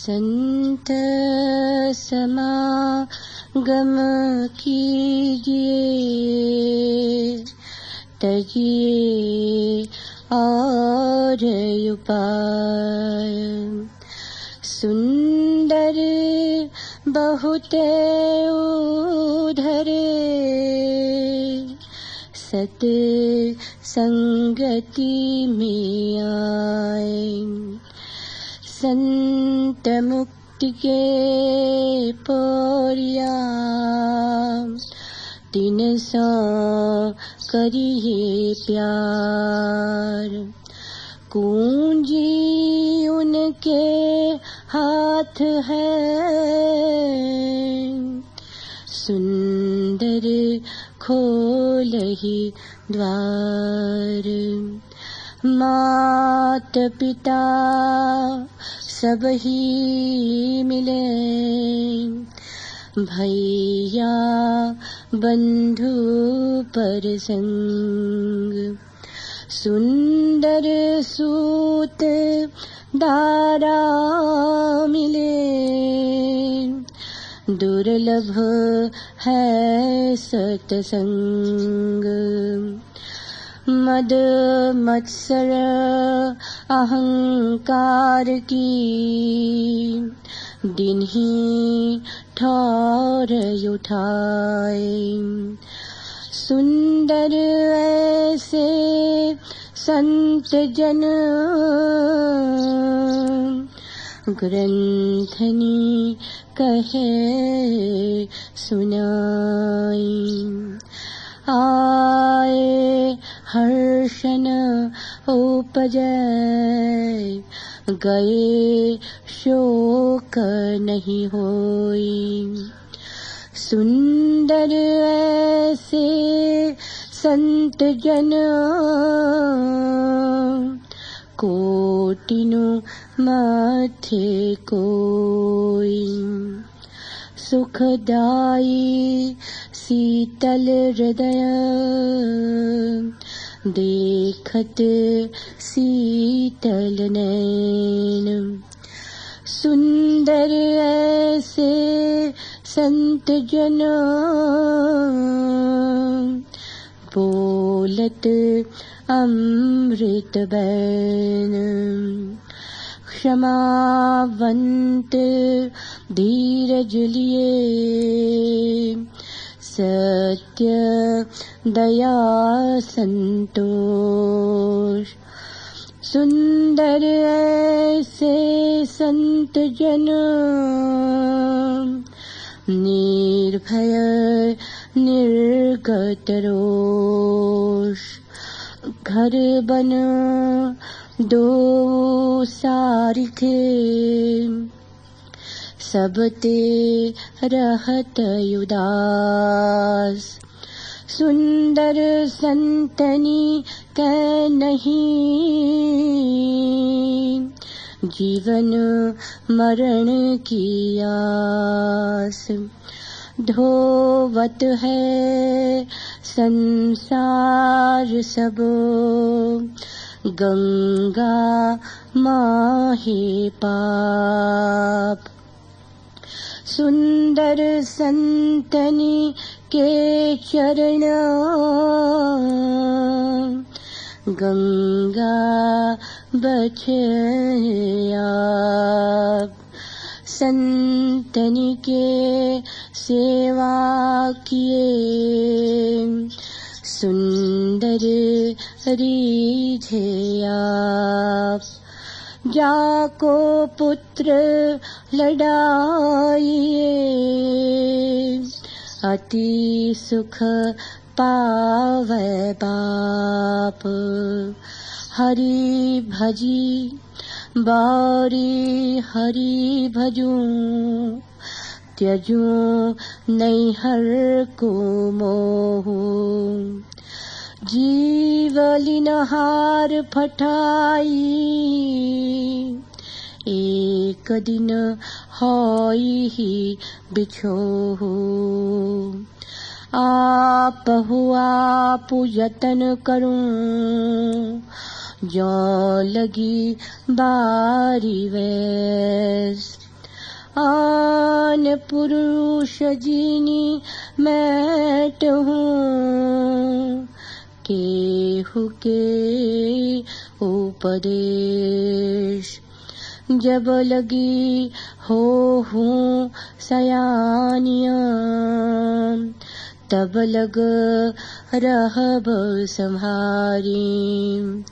संत समागम कीजिए, तजिए और उपाय। सुंदर बहुत उधरे, सत संगति में आए। संत मुक्ति के पोरिया, तिन सौ करिए प्यार। कुंजी उनके हाथ है, सुंदर खोलहि द्वार। मात पिता सब ही मिले, भैया बंधु पर संग। सुंदर सूत दारा मिले, दुर्लभ है सतसंग। मद मत्सर अहंकार की, दिन ही ठौर उठाए। सुंदर ऐसे संत जन, ग्रंथनी कहे सुनाई। आए हर्षन उपजै, गए शोक नहीं होई। सुंदर ऐसे संत जन, कोटिनु माथे कोई। सुखदाई शीतल हृदय, देखत शीतल नैन। सुंदर ऐसे संत जन, बोलत अमृत बैन। क्षमावंत धीरज लिए, सत्य दया संतोष। सुंदर ऐसे संत जन, निर्भय निर्गत रोष। घर बन दो सारिखे, सबते रहत उदास। सुंदर संतनी कै नहीं, जीवन मरण की आस। धोवत है संसार सब, गंगा माहे पाप। सुंदर संतनी के चरण, गंगा बचे आप। संतनी के सेवा किए, सुंदर रीझे आप। जाको पुत्र लड़ाइए, अति सुख पावे बाप। हरि भजी बारी हरि भजूं, त्यजूं नैहर को मोहू। जीवलिनहार फटाई, एक दिन होई ही बिछोहू। आप हुआ पूजतन करूं, जो लगी बारी वैस। आन पुरुष जिनी मैट हूँ, केहू के उपदेश जब लगी हो हूँ सयानिया, तब लग रहब संहारी।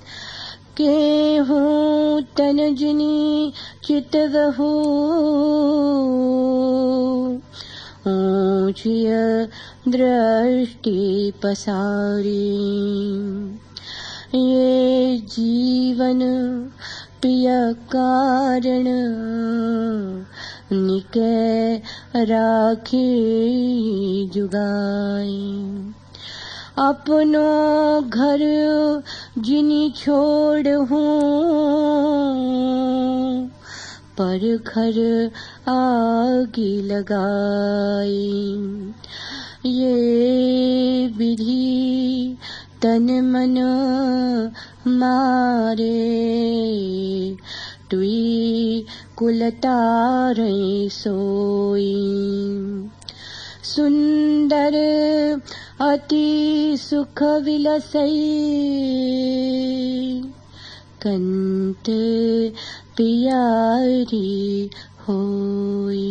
केहूँ तन जिनी चितवहु, ऊंचिय दृष्टि पसारी। ये जीवन प्रिय कारण, निके राखी जुगाई। अपनो घर जिनी छोड़ हूँ, पर घर आगी लगाई। ये विधि तन मन मारे, तुई कुलतारे सोई। सुंदर अति सुख विलसई, कंत पियारी होई।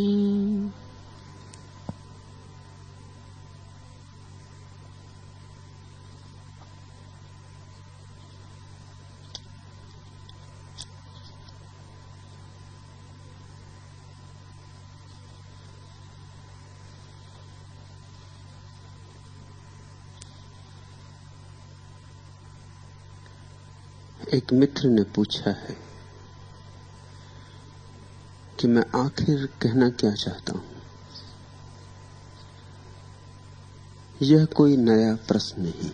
एक मित्र ने पूछा है कि मैं आखिर कहना क्या चाहता हूं। यह कोई नया प्रश्न नहीं,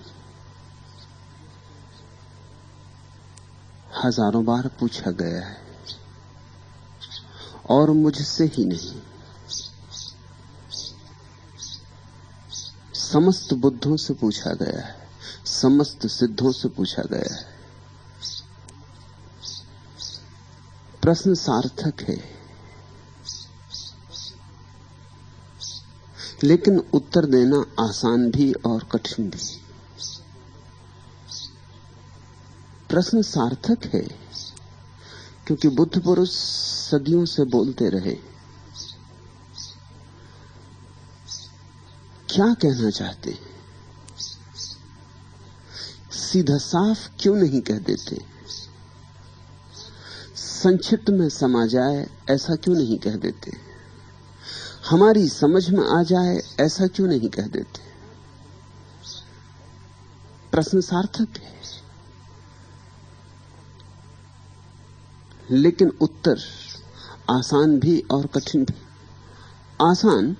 हजारों बार पूछा गया है और मुझसे ही नहीं, समस्त बुद्धों से पूछा गया है, समस्त सिद्धों से पूछा गया है। प्रश्न सार्थक है, लेकिन उत्तर देना आसान भी और कठिन भी। प्रश्न सार्थक है क्योंकि बुद्ध पुरुष सदियों से बोलते रहे, क्या कहना चाहते हैं, सीधा साफ क्यों नहीं कह देते, संक्षिप्त में समा जाए ऐसा क्यों नहीं कह देते, हमारी समझ में आ जाए ऐसा क्यों नहीं कह देते। प्रश्न सार्थक है, लेकिन उत्तर आसान भी और कठिन भी। आसान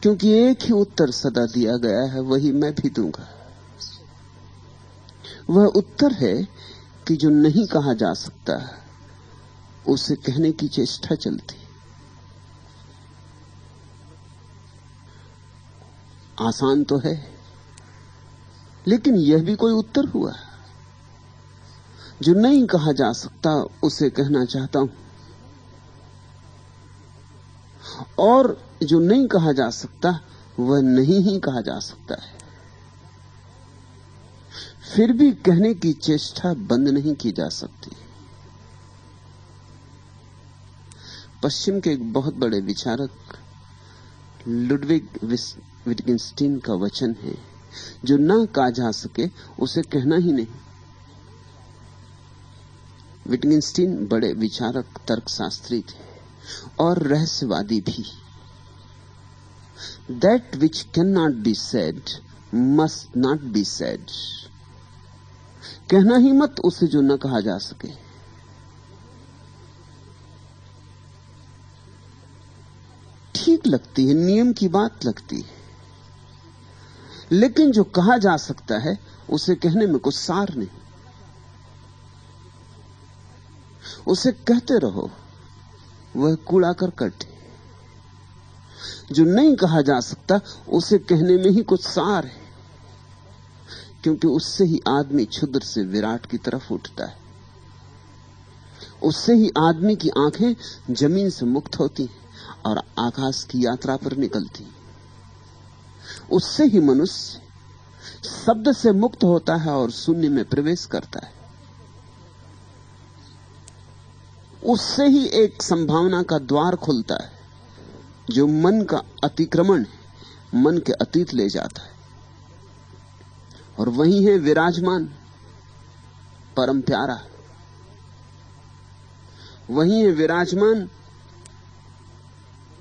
क्योंकि एक ही उत्तर सदा दिया गया है, वही मैं भी दूंगा। वह उत्तर है कि जो नहीं कहा जा सकता उसे कहने की चेष्टा चलती। आसान तो है, लेकिन यह भी कोई उत्तर हुआ। जो नहीं कहा जा सकता उसे कहना चाहता हूं, और जो नहीं कहा जा सकता वह नहीं ही कहा जा सकता है। फिर भी कहने की चेष्टा बंद नहीं की जा सकती। पश्चिम के एक बहुत बड़े विचारक लुडविग विटगेन्स्टीन का वचन है, जो ना कहा जा सके उसे कहना ही नहीं। विटगेन्स्टीन बड़े विचारक, तर्कशास्त्री थे और रहस्यवादी भी। That which cannot be said must not be said। कहना ही मत उसे जो न कहा जा सके। ठीक लगती है, नियम की बात लगती है, लेकिन जो कहा जा सकता है उसे कहने में कुछ सार नहीं। उसे कहते रहो, वह कूड़ा करकट है। जो नहीं कहा जा सकता उसे कहने में ही कुछ सार है, क्योंकि उससे ही आदमी क्षुद्र से विराट की तरफ उठता है। उससे ही आदमी की आंखें जमीन से मुक्त होती हैं और आकाश की यात्रा पर निकलती। उससे ही मनुष्य शब्द से मुक्त होता है और शून्य में प्रवेश करता है। उससे ही एक संभावना का द्वार खुलता है जो मन का अतिक्रमण है, मन के अतीत ले जाता है। और वही है विराजमान परम प्यारा, वही है विराजमान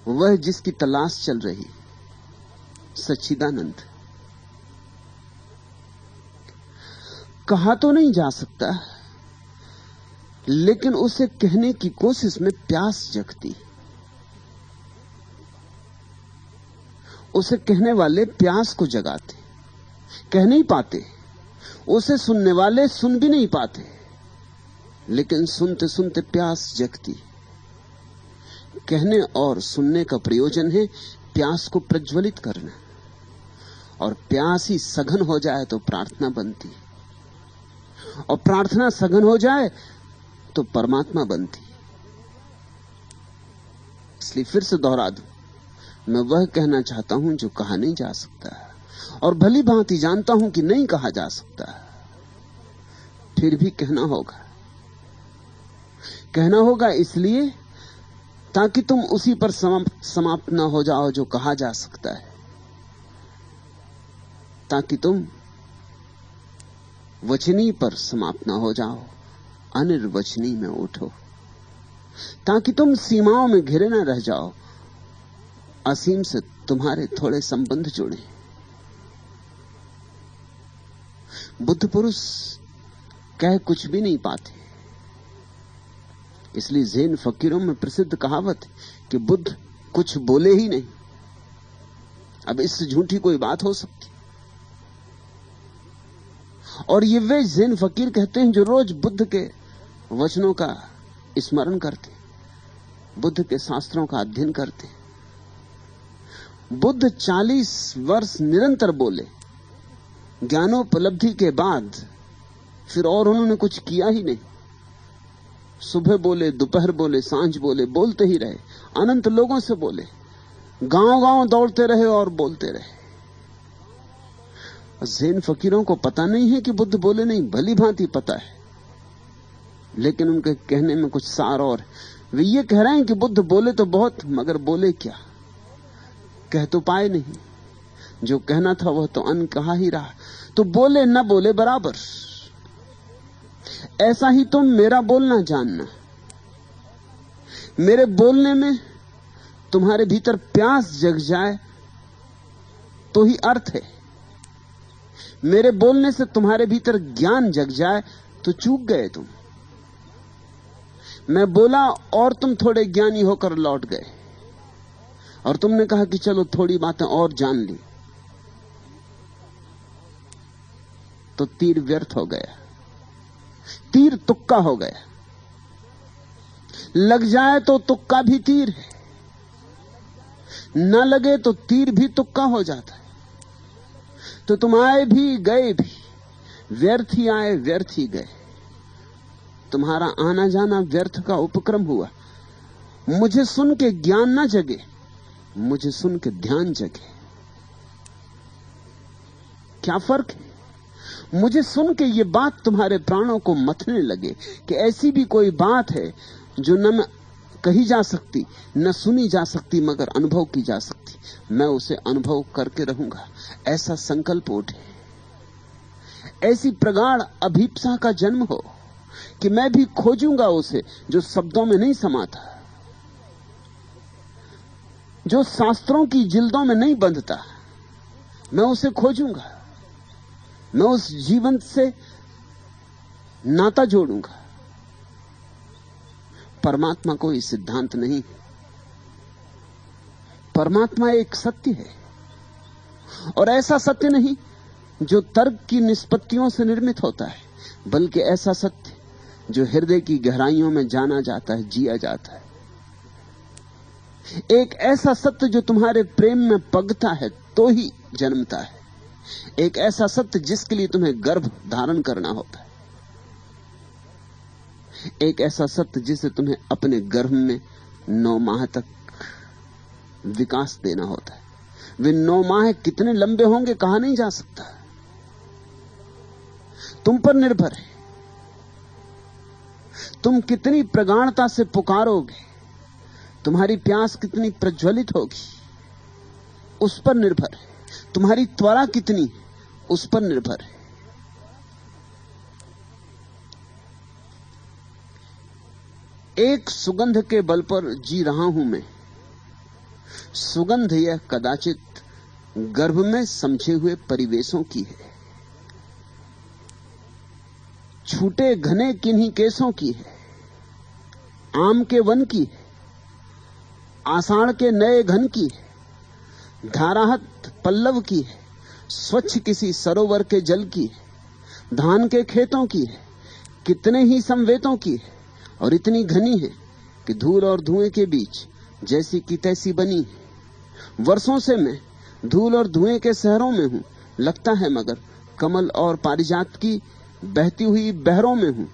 वह जिसकी तलाश चल रही, सच्चिदानंद। कहा तो नहीं जा सकता, लेकिन उसे कहने की कोशिश में प्यास जगती। उसे कहने वाले प्यास को जगाते, कह नहीं पाते। उसे सुनने वाले सुन भी नहीं पाते, लेकिन सुनते सुनते प्यास जगती। कहने और सुनने का प्रयोजन है प्यास को प्रज्वलित करना, और प्यास ही सघन हो जाए तो प्रार्थना बनती, और प्रार्थना सघन हो जाए तो परमात्मा बनती। इसलिए फिर से दोहरा दूं, मैं वह कहना चाहता हूं जो कहा नहीं जा सकता, और भली भांति जानता हूं कि नहीं कहा जा सकता, फिर भी कहना होगा। कहना होगा इसलिए ताकि तुम उसी पर समाप्त न हो जाओ जो कहा जा सकता है, ताकि तुम वचनी पर समाप्त न हो जाओ, अनिर्वचनी में उठो, ताकि तुम सीमाओं में घिरे न रह जाओ, असीम से तुम्हारे थोड़े संबंध जुड़े। बुद्ध पुरुष कह कुछ भी नहीं पाते, इसलिए ज़ैन फकीरों में प्रसिद्ध कहावत है कि बुद्ध कुछ बोले ही नहीं। अब इससे झूठी कोई बात हो सकती? और ये वे ज़ैन फकीर कहते हैं जो रोज बुद्ध के वचनों का स्मरण करते, बुद्ध के शास्त्रों का अध्ययन करते। बुद्ध 40 वर्ष निरंतर बोले, ज्ञानोपलब्धि के बाद फिर और उन्होंने कुछ किया ही नहीं। सुबह बोले, दोपहर बोले, सांझ बोले, बोलते ही रहे। अनंत लोगों से बोले, गांव-गांव दौड़ते रहे और बोलते रहे। ज़ैन फकीरों को पता नहीं है कि बुद्ध बोले नहीं, भली भांति पता है, लेकिन उनके कहने में कुछ सार और। वे ये कह रहे हैं कि बुद्ध बोले तो बहुत, मगर बोले क्या? कह तो पाए नहीं। जो कहना था वह तो अनकहा ही रहा। तो बोले न बोले बराबर। ऐसा ही तुम मेरा बोलना जानना। मेरे बोलने में तुम्हारे भीतर प्यास जग जाए तो ही अर्थ है। मेरे बोलने से तुम्हारे भीतर ज्ञान जग जाए तो चूक गए तुम। मैं बोला और तुम थोड़े ज्ञानी होकर लौट गए, और तुमने कहा कि चलो थोड़ी बातें और जान ली, तो तीर व्यर्थ हो गया, तीर तुक्का हो गया। लग जाए तो तुक्का भी तीर है, न लगे तो तीर भी तुक्का हो जाता है। तो तुम आए भी गए भी, व्यर्थ ही आए व्यर्थ ही गए। तुम्हारा आना जाना व्यर्थ का उपक्रम हुआ। मुझे सुन के ज्ञान ना जगे, मुझे सुन के ध्यान जगे। क्या फर्क है? मुझे सुन के ये बात तुम्हारे प्राणों को मथने लगे कि ऐसी भी कोई बात है जो न कही जा सकती, न सुनी जा सकती, मगर अनुभव की जा सकती। मैं उसे अनुभव करके रहूंगा, ऐसा संकल्प उठे। ऐसी प्रगाढ़ अभीप्सा का जन्म हो कि मैं भी खोजूंगा उसे जो शब्दों में नहीं समाता, जो शास्त्रों की जिल्दों में नहीं बंधता। मैं उसे खोजूंगा, मैं उस जीवन से नाता जोड़ूंगा। परमात्मा कोई सिद्धांत नहीं, परमात्मा एक सत्य है, और ऐसा सत्य नहीं जो तर्क की निष्पत्तियों से निर्मित होता है, बल्कि ऐसा सत्य जो हृदय की गहराइयों में जाना जाता है, जिया जाता है। एक ऐसा सत्य जो तुम्हारे प्रेम में पगता है तो ही जन्मता है। एक ऐसा सत्य जिसके लिए तुम्हें गर्भ धारण करना होता है। एक ऐसा सत्य जिसे तुम्हें अपने गर्भ में 9 माह तक विकास देना होता है। वे 9 माह कितने लंबे होंगे कहा नहीं जा सकता, तुम पर निर्भर है। तुम कितनी प्रगाढ़ता से पुकारोगे, तुम्हारी प्यास कितनी प्रज्वलित होगी, उस पर निर्भर है। तुम्हारी त्वरा कितनी, उस पर निर्भर है। एक सुगंध के बल पर जी रहा हूं मैं। सुगंध यह कदाचित गर्भ में समझे हुए परिवेशों की है, छूटे घने किन्हीं केसों की है, आम के वन की है, आषाढ़ के नए घन की है, धाराहत पल्लव की है, स्वच्छ किसी सरोवर के जल की है, धान के खेतों की है, कितने ही संवेतों की है, और इतनी घनी है कि धूल और धुएं के बीच जैसी की तैसी बनी है। वर्षों से मैं धूल और धुएं के शहरों में हूं, लगता है मगर कमल और पारिजात की बहती हुई बहरों में हूं।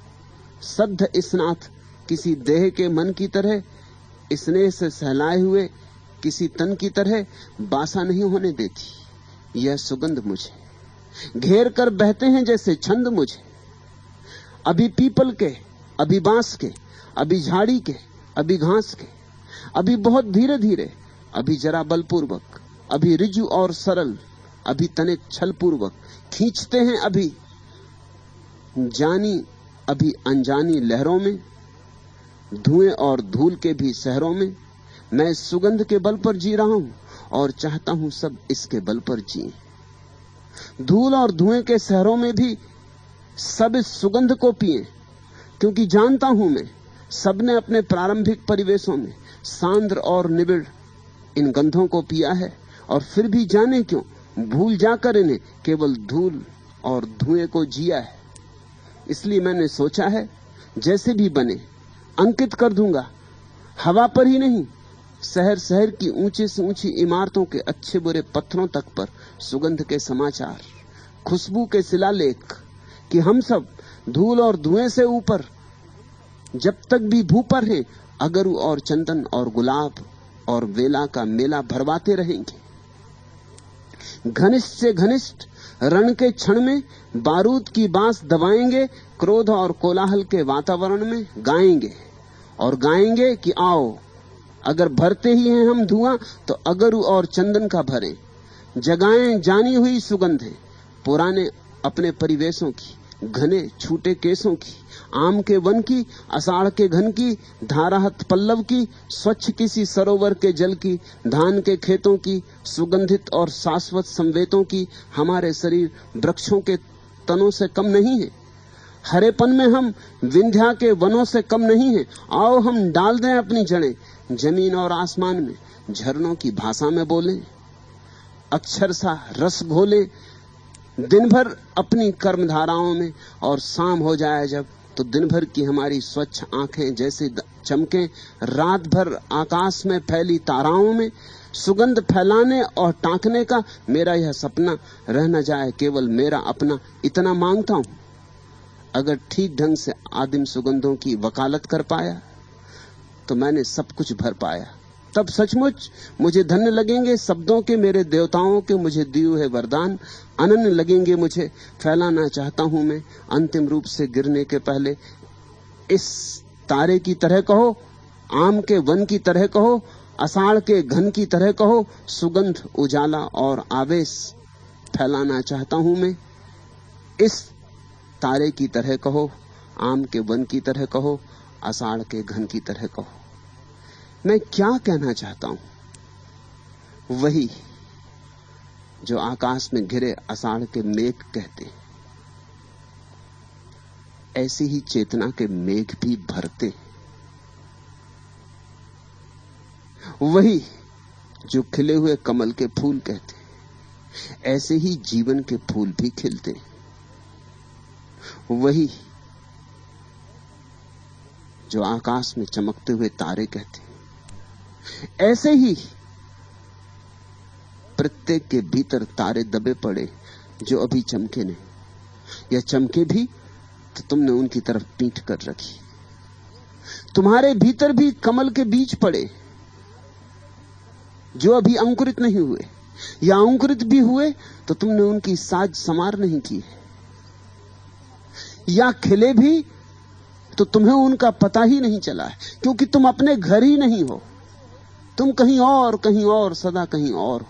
सद्ध स्नात किसी देह के मन की तरह, स्नेह से सहलाए हुए किसी तन की तरह बासा नहीं होने देती। यह सुगंध मुझे घेर कर बहते हैं जैसे छंद मुझे। अभी पीपल के, अभी बांस के, अभी झाड़ी के, अभी घास के, अभी बहुत धीरे धीरे, अभी जरा बलपूर्वक, अभी रिजु और सरल, अभी तनिक छल पूर्वक खींचते हैं, अभी जानी अभी अनजानी लहरों में, धुएं और धूल के भी शहरों में। मैं सुगंध के बल पर जी रहा हूं और चाहता हूं सब इसके बल पर जिए। धूल और धुएं के शहरों में भी सब इस सुगंध को पिए, क्योंकि जानता हूं मैं सबने अपने प्रारंभिक परिवेशों में सांद्र और निबिड़ इन गंधों को पिया है, और फिर भी जाने क्यों भूल जाकर इन्हें केवल धूल और धुएं को जिया है। इसलिए मैंने सोचा है जैसे भी बने अंकित कर दूंगा, हवा पर ही नहीं, शहर शहर की ऊंचे से ऊंची इमारतों के अच्छे बुरे पत्थरों तक पर सुगंध के समाचार, खुशबू के शिलालेख, कि हम सब धूल और धुएं से ऊपर जब तक भी भू पर हैं, अगरू और चंदन और गुलाब और वेला का मेला भरवाते रहेंगे। घनिष्ठ से घनिष्ठ रण के क्षण में बारूद की बांस दबाएंगे, क्रोध और कोलाहल के वातावरण में गाएंगे, और गाएंगे कि आओ, अगर भरते ही हैं हम धुआं तो अगरू और चंदन का भरें। जगाएं जानी हुई सुगंधें, पुराने अपने परिवेशों की, घने छूटे केसों की, आम के वन की, आषाढ़ के घन की, धाराहत पल्लव की, स्वच्छ किसी सरोवर के जल की, धान के खेतों की, सुगंधित और शाश्वत संवेतों की। हमारे शरीर वृक्षों के तनों से कम नहीं है, हरेपन में हम विंध्या के वनों से कम नहीं है। आओ हम डाल दें अपनी जड़ें जमीन और आसमान में, झरनों की भाषा में बोलें, अक्षर सा रस घोलें दिन भर अपनी कर्मधाराओं में, और शाम हो जाए जब तो दिन भर की हमारी स्वच्छ आंखें जैसे चमकें रात भर आकाश में फैली ताराओं में। सुगंध फैलाने और टांकने का मेरा यह सपना रह न जाए केवल मेरा अपना, इतना मांगता हूं। अगर ठीक ढंग से आदिम सुगंधों की वकालत कर पाया तो मैंने सब कुछ भर पाया। तब सचमुच मुझे धन्य लगेंगे शब्दों के मेरे देवताओं के मुझे दिए हुए वरदान, अनन्य लगेंगे मुझे। फैलाना चाहता हूं मैं अंतिम रूप से गिरने के पहले, इस तारे की तरह कहो, आम के वन की तरह कहो, आषाढ़ के घन की तरह कहो, सुगंध, उजाला और आवेश फैलाना चाहता हूं मैं। इस तारे की तरह कहो, आम के वन की तरह कहो, आषाढ़ के घन की तरह कहो। मैं क्या कहना चाहता हूं वही जो आकाश में घिरे आषाढ़ के मेघ कहते हैं। ऐसी ही चेतना के मेघ भी भरते, वही जो खिले हुए कमल के फूल कहते हैं। ऐसे ही जीवन के फूल भी खिलते, वही जो आकाश में चमकते हुए तारे कहते हैं। ऐसे ही प्रत्येक के भीतर तारे दबे पड़े जो अभी चमके नहीं, या चमके भी तो तुमने उनकी तरफ पीठ कर रखी। तुम्हारे भीतर भी कमल के बीज पड़े जो अभी अंकुरित नहीं हुए, या अंकुरित भी हुए तो तुमने उनकी साज संवार नहीं की, या खिले भी तो तुम्हें उनका पता ही नहीं चला है, क्योंकि तुम अपने घर ही नहीं हो। तुम कहीं और सदा कहीं और हो।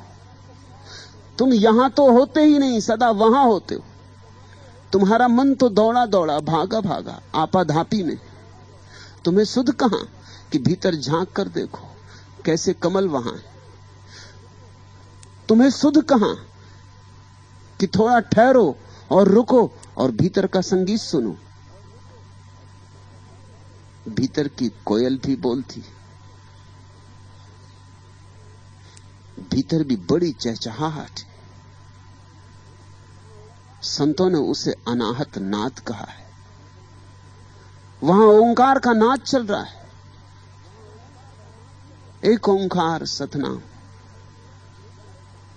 तुम यहां तो होते ही नहीं, सदा वहां होते हो। तुम्हारा मन तो दौड़ा दौड़ा, भागा भागा, आपाधापी में। तुम्हें सुध कहां कि भीतर झांक कर देखो कैसे कमल वहां है। तुम्हें सुध कहां कि थोड़ा ठहरो और रुको और भीतर का संगीत सुनो। भीतर की कोयल भी बोलती, भीतर भी बड़ी चहचहाहट है। संतों ने उसे अनाहत नाद कहा है। वहां ओंकार का नाद चल रहा है। एक ओंकार सतनाम।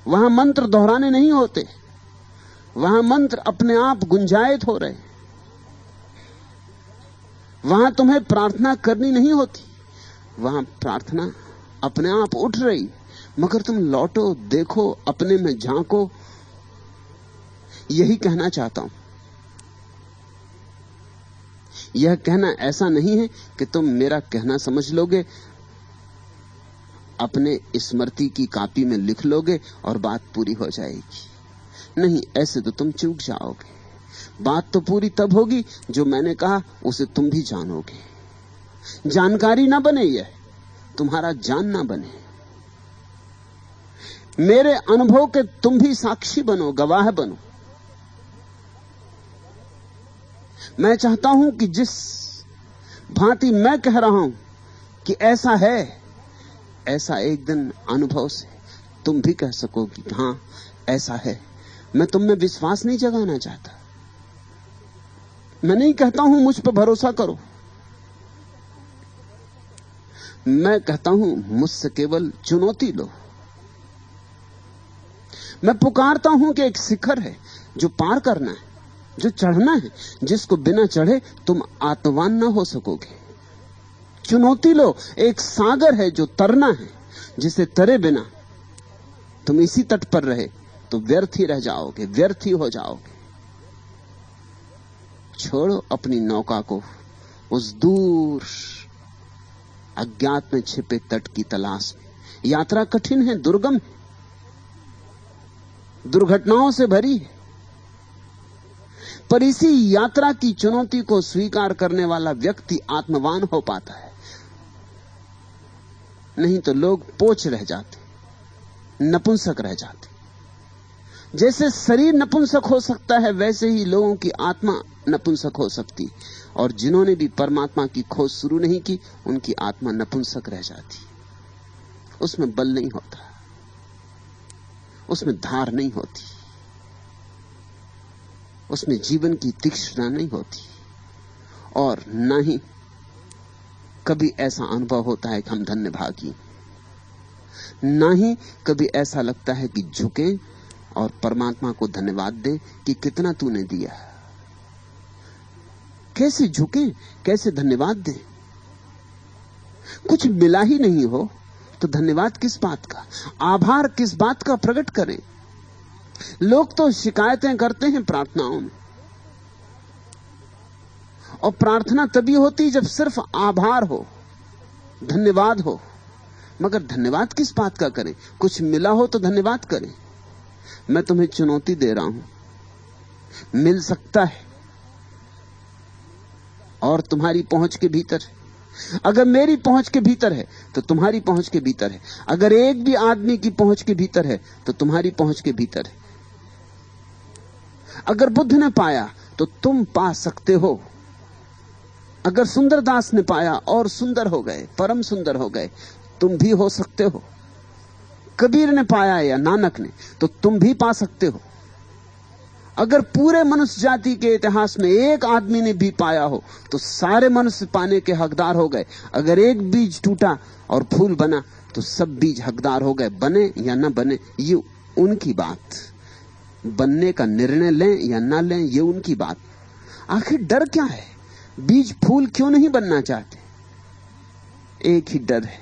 वहां मंत्र दोहराने नहीं होते, वहां मंत्र अपने आप गुंजायत हो रहे। वहां तुम्हें प्रार्थना करनी नहीं होती, वहां प्रार्थना अपने आप उठ रही। मगर तुम लौटो, देखो, अपने में झांको। यही कहना चाहता हूं। यह कहना ऐसा नहीं है कि तुम मेरा कहना समझ लोगे, अपने स्मृति की कॉपी में लिख लोगे और बात पूरी हो जाएगी। नहीं, ऐसे तो तुम चूक जाओगे। बात तो पूरी तब होगी जो मैंने कहा उसे तुम भी जानोगे। जानकारी ना बने, यह तुम्हारा जानना बने। मेरे अनुभव के तुम भी साक्षी बनो, गवाह बनो। मैं चाहता हूं कि जिस भांति मैं कह रहा हूं कि ऐसा है, ऐसा एक दिन अनुभव से तुम भी कह सको कि हां ऐसा है। मैं तुम में विश्वास नहीं जगाना चाहता। मैं नहीं कहता हूं मुझ पर भरोसा करो। मैं कहता हूं मुझसे केवल चुनौती लो। मैं पुकारता हूं कि एक शिखर है जो पार करना है, जो चढ़ना है, जिसको बिना चढ़े तुम आत्मवान ना हो सकोगे। चुनौती लो। एक सागर है जो तरना है, जिसे तरे बिना तुम इसी तट पर रहे तो व्यर्थ ही रह जाओगे, व्यर्थ ही हो जाओगे। छोड़ो अपनी नौका को उस दूर अज्ञात में छिपे तट की तलाश में। यात्रा कठिन है, दुर्गम है, दुर्घटनाओं से भरी है, पर इसी यात्रा की चुनौती को स्वीकार करने वाला व्यक्ति आत्मवान हो पाता है। नहीं तो लोग पोच रह जाते, नपुंसक रह जाते। जैसे शरीर नपुंसक हो सकता है, वैसे ही लोगों की आत्मा नपुंसक हो सकती। और जिन्होंने भी परमात्मा की खोज शुरू नहीं की, उनकी आत्मा नपुंसक रह जाती। उसमें बल नहीं होता, उसमें धार नहीं होती, उसमें जीवन की तीक्ष्णता नहीं होती। और ना ही कभी ऐसा अनुभव होता है कि हम धन्य भागी, ना ही कभी ऐसा लगता है कि झुके और परमात्मा को धन्यवाद दे कि कितना तूने दिया। कैसे झुके, कैसे धन्यवाद दे? कुछ मिला ही नहीं हो तो धन्यवाद किस बात का, आभार किस बात का प्रकट करें? लोग तो शिकायतें करते हैं प्रार्थनाओं में, और प्रार्थना तभी होती जब सिर्फ आभार हो, धन्यवाद हो। मगर धन्यवाद किस बात का करें? कुछ मिला हो तो धन्यवाद करें। मैं तुम्हें चुनौती दे रहा हूं, मिल सकता है और तुम्हारी पहुंच के भीतर है। अगर मेरी पहुंच के भीतर है तो तुम्हारी पहुंच के भीतर है। अगर एक भी आदमी की पहुंच के भीतर है तो तुम्हारी पहुंच के भीतर है। अगर बुद्ध ने पाया तो तुम पा सकते हो। अगर सुंदरदास ने पाया और सुंदर हो गए, परम सुंदर हो गए, तुम भी हो सकते हो। कबीर ने पाया या नानक ने, तो तुम भी पा सकते हो। अगर पूरे मनुष्य जाति के इतिहास में एक आदमी ने भी पाया हो तो सारे मनुष्य पाने के हकदार हो गए। अगर एक बीज टूटा और फूल बना तो सब बीज हकदार हो गए। बने या ना बने ये उनकी बात, बनने का निर्णय लें या ना लें ये उनकी बात। आखिर डर क्या है? बीज फूल क्यों नहीं बनना चाहते? एक ही डर है,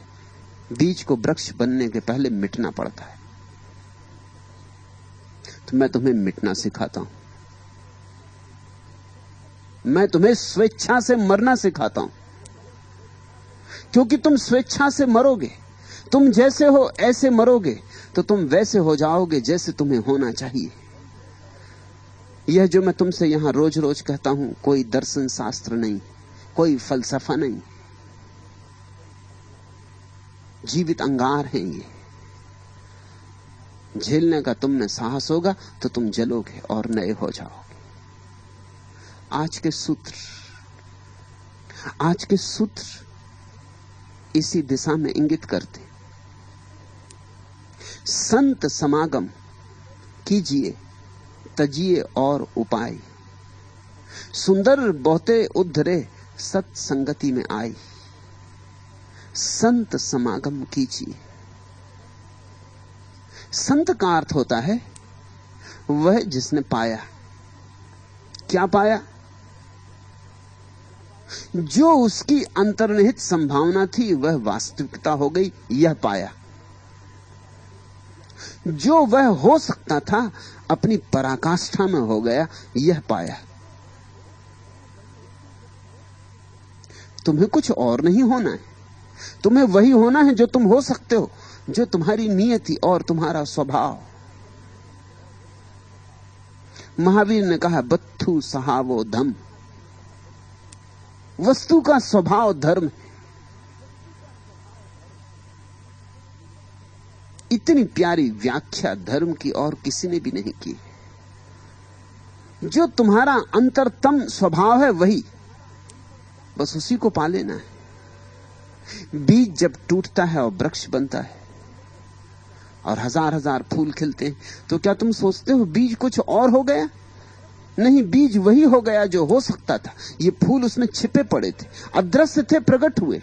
बीज को वृक्ष बनने के पहले मिटना पड़ता है। तो मैं तुम्हें मिटना सिखाता हूं, मैं तुम्हें स्वेच्छा से मरना सिखाता हूं, क्योंकि तुम स्वेच्छा से मरोगे, तुम जैसे हो ऐसे मरोगे, तो तुम वैसे हो जाओगे जैसे तुम्हें होना चाहिए। यह जो मैं तुमसे यहां रोज रोज कहता हूं, कोई दर्शन शास्त्र नहीं, कोई फलसफा नहीं, जीवित अंगार हैं ये। झेलने का तुम में साहस होगा तो तुम जलोगे और नए हो जाओगे। आज के सूत्र इसी दिशा में इंगित करते। संत समागम कीजिए, तजिए और उपाय, सुंदर बहुते उद्धरे सत्संगति में आई। संत समागम कीजिए। संत का अर्थ होता है वह जिसने पाया। क्या पाया? जो उसकी अंतर्निहित संभावना थी वह वास्तविकता हो गई, यह पाया। जो वह हो सकता था अपनी पराकाष्ठा में हो गया, यह पाया। तुम्हें कुछ और नहीं होना है, तुम्हें वही होना है जो तुम हो सकते हो, जो तुम्हारी नियति और तुम्हारा स्वभाव। महावीर ने कहा बत्थु सहावो धम। वस्तु का स्वभाव धर्म है। इतनी प्यारी व्याख्या धर्म की और किसी ने भी नहीं की। जो तुम्हारा अंतरतम स्वभाव है वही, बस उसी को पा लेना है। बीज जब टूटता है और वृक्ष बनता है और हजार हजार फूल खिलते हैं, तो क्या तुम सोचते हो बीज कुछ और हो गया? नहीं, बीज वही हो गया जो हो सकता था। ये फूल उसमें छिपे पड़े थे, अदृश्य थे, प्रकट हुए।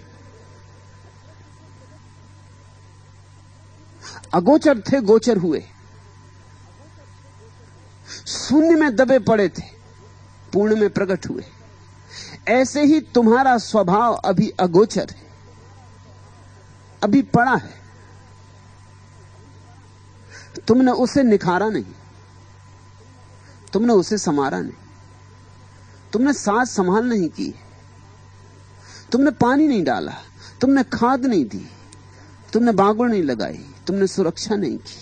अगोचर थे, गोचर हुए। शून्य में दबे पड़े थे, पूर्ण में प्रकट हुए। ऐसे ही तुम्हारा स्वभाव अभी अगोचर है, अभी पड़ा है। तुमने उसे निखारा नहीं, तुमने उसे संवारा नहीं, तुमने साज संभाल नहीं की, तुमने पानी नहीं डाला, तुमने खाद नहीं दी, तुमने बागुड़ नहीं लगाई, तुमने सुरक्षा नहीं की।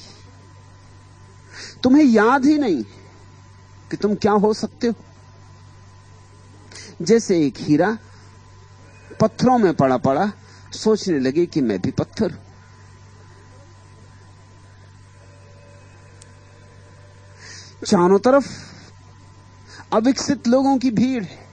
तुम्हें याद ही नहीं कि तुम क्या हो सकते हो। जैसे एक हीरा पत्थरों में पड़ा पड़ा सोचने लगे कि मैं भी पत्थर हूं। चारों तरफ अविकसित लोगों की भीड़ है।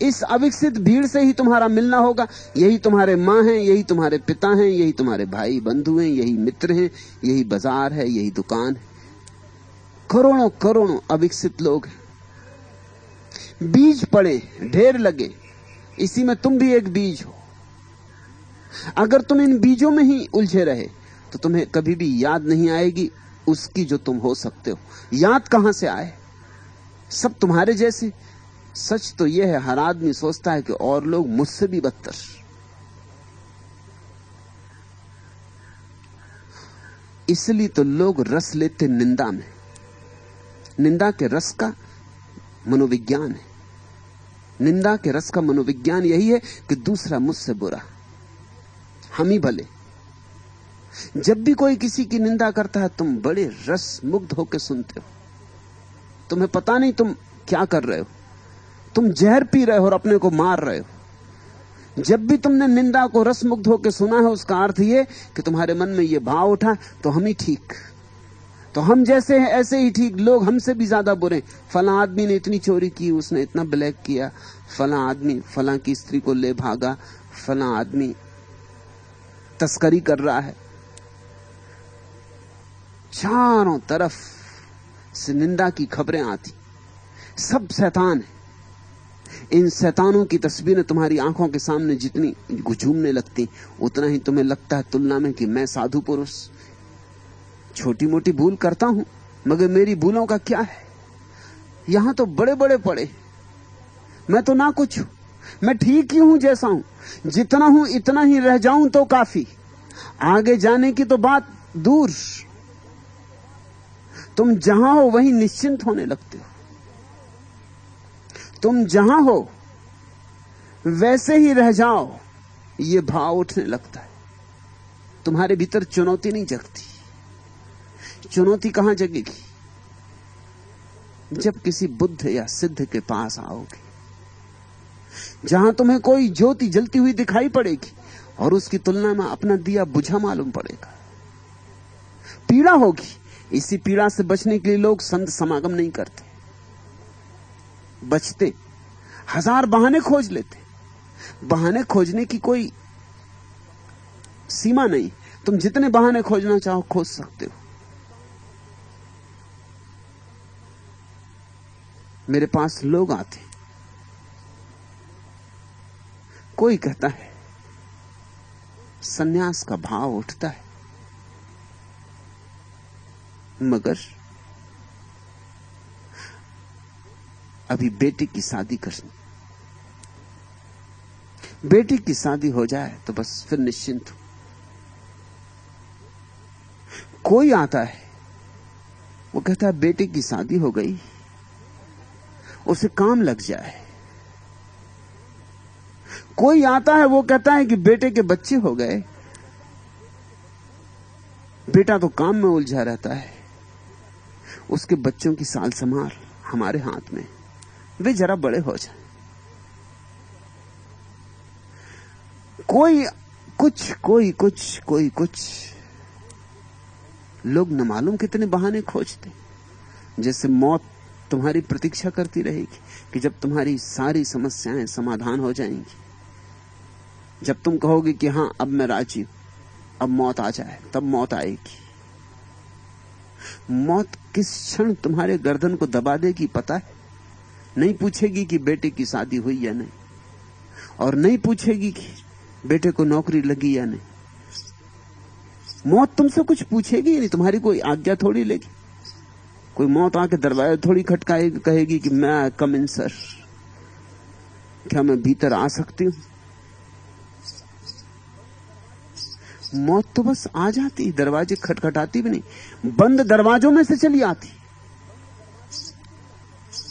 इस अविकसित भीड़ से ही तुम्हारा मिलना होगा। यही तुम्हारे मां हैं, यही तुम्हारे पिता हैं, यही तुम्हारे भाई बंधु हैं, यही मित्र हैं, यही बाजार है, यही दुकान है। करोड़ों करोड़ों अविकसित लोग हैं। बीज पड़े, ढेर लगे, इसी में तुम भी एक बीज हो। अगर तुम इन बीजों में ही उलझे रहे तो तुम्हें कभी भी याद नहीं आएगी उसकी जो तुम हो सकते हो। याद कहां से आए? सब तुम्हारे जैसे। सच तो यह है, हर आदमी सोचता है कि और लोग मुझसे भी बदतर। इसलिए तो लोग रस लेते निंदा में। निंदा के रस का मनोविज्ञान है। निंदा के रस का मनोविज्ञान यही है कि दूसरा मुझसे बुरा, हम ही भले। जब भी कोई किसी की निंदा करता है तुम बड़े रस मुग्ध होकर सुनते हो। तुम्हें पता नहीं तुम क्या कर रहे हो, तुम जहर पी रहे हो और अपने को मार रहे हो। जब भी तुमने निंदा को रस मुग्ध होकर सुना है, उसका अर्थ यह कि तुम्हारे मन में यह भाव उठा तो हम ही ठीक, तो हम जैसे हैं ऐसे ही ठीक, लोग हमसे भी ज्यादा बुरे। फला आदमी ने इतनी चोरी की, उसने इतना ब्लैक किया, फला आदमी फला की स्त्री को ले भागा, फला आदमी तस्करी कर रहा है। चारों तरफ से निंदा की खबरें आती। सब शैतान है। इन शैतानों की तस्वीरें तुम्हारी आंखों के सामने जितनी घूमने लगती, उतना ही तुम्हें लगता है तुलना में कि मैं साधु पुरुष, छोटी मोटी भूल करता हूं, मगर मेरी भूलों का क्या है। यहां तो बड़े बड़े पड़े, मैं तो ना कुछ हूं। मैं ठीक ही हूं जैसा हूं, जितना हूं इतना ही रह जाऊं तो काफी। आगे जाने की तो बात दूर। तुम जहां हो वहीं निश्चिंत होने लगते हो। तुम जहां हो वैसे ही रह जाओ, ये भाव उठने लगता है। तुम्हारे भीतर चुनौती नहीं जगती। चुनौती कहां जगेगी? जब किसी बुद्ध या सिद्ध के पास आओगे, जहां तुम्हें कोई ज्योति जलती हुई दिखाई पड़ेगी और उसकी तुलना में अपना दिया बुझा मालूम पड़ेगा। पीड़ा होगी। इसी पीड़ा से बचने के लिए लोग संत समागम नहीं करते, बचते, हजार बहाने खोज लेते। बहाने खोजने की कोई सीमा नहीं। तुम जितने बहाने खोजना चाहो खोज सकते हो। मेरे पास लोग आते, कोई कहता है सन्यास का भाव उठता है, मगर अभी बेटी की शादी करनी, बेटी की शादी हो जाए तो बस फिर निश्चिंत हूं। कोई आता है, वो कहता है बेटी की शादी हो गई, उसे काम लग जाए। कोई आता है, वो कहता है कि बेटे के बच्चे हो गए, बेटा तो काम में उलझा रहता है, उसके बच्चों की साल संभाल हमारे हाथ में, वे जरा बड़े हो जाएं। कोई कुछ, कोई कुछ, कोई कुछ। लोग न मालूम कितने बहाने खोजते, जैसे मौत तुम्हारी प्रतीक्षा करती रहेगी कि जब तुम्हारी सारी समस्याएं समाधान हो जाएंगी, जब तुम कहोगे कि हां अब मैं राजी हूं, अब मौत आ जाए, तब मौत आएगी। मौत किस क्षण तुम्हारे गर्दन को दबा देगी पता है? नहीं पूछेगी कि बेटे की शादी हुई या नहीं, और नहीं पूछेगी कि बेटे को नौकरी लगी या नहीं। मौत तुमसे कुछ पूछेगी नहीं, तुम्हारी कोई आज्ञा थोड़ी लेगी। कोई मौत आके दरवाजा थोड़ी खटकाएगी, कहेगी कि मैं कम इन सर, क्या मैं भीतर आ सकती हूं? मौत तो बस आ जाती, दरवाजे खटखटाती भी नहीं, बंद दरवाजों में से चली आती,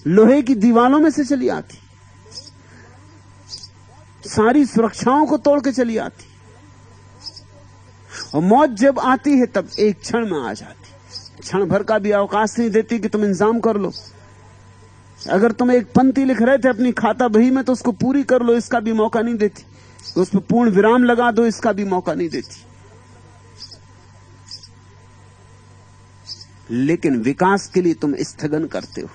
लोहे की दीवारों में से चली आती, सारी सुरक्षाओं को तोड़ के चली आती। और मौत जब आती है तब एक क्षण में आ जाती, क्षण भर का भी अवकाश नहीं देती कि तुम इंतजाम कर लो। अगर तुम एक पंक्ति लिख रहे थे अपनी खाता बही में तो उसको पूरी कर लो, इसका भी मौका नहीं देती। उस पर पूर्ण विराम लगा दो, इसका भी मौका नहीं देती। लेकिन विकास के लिए तुम स्थगन करते हो।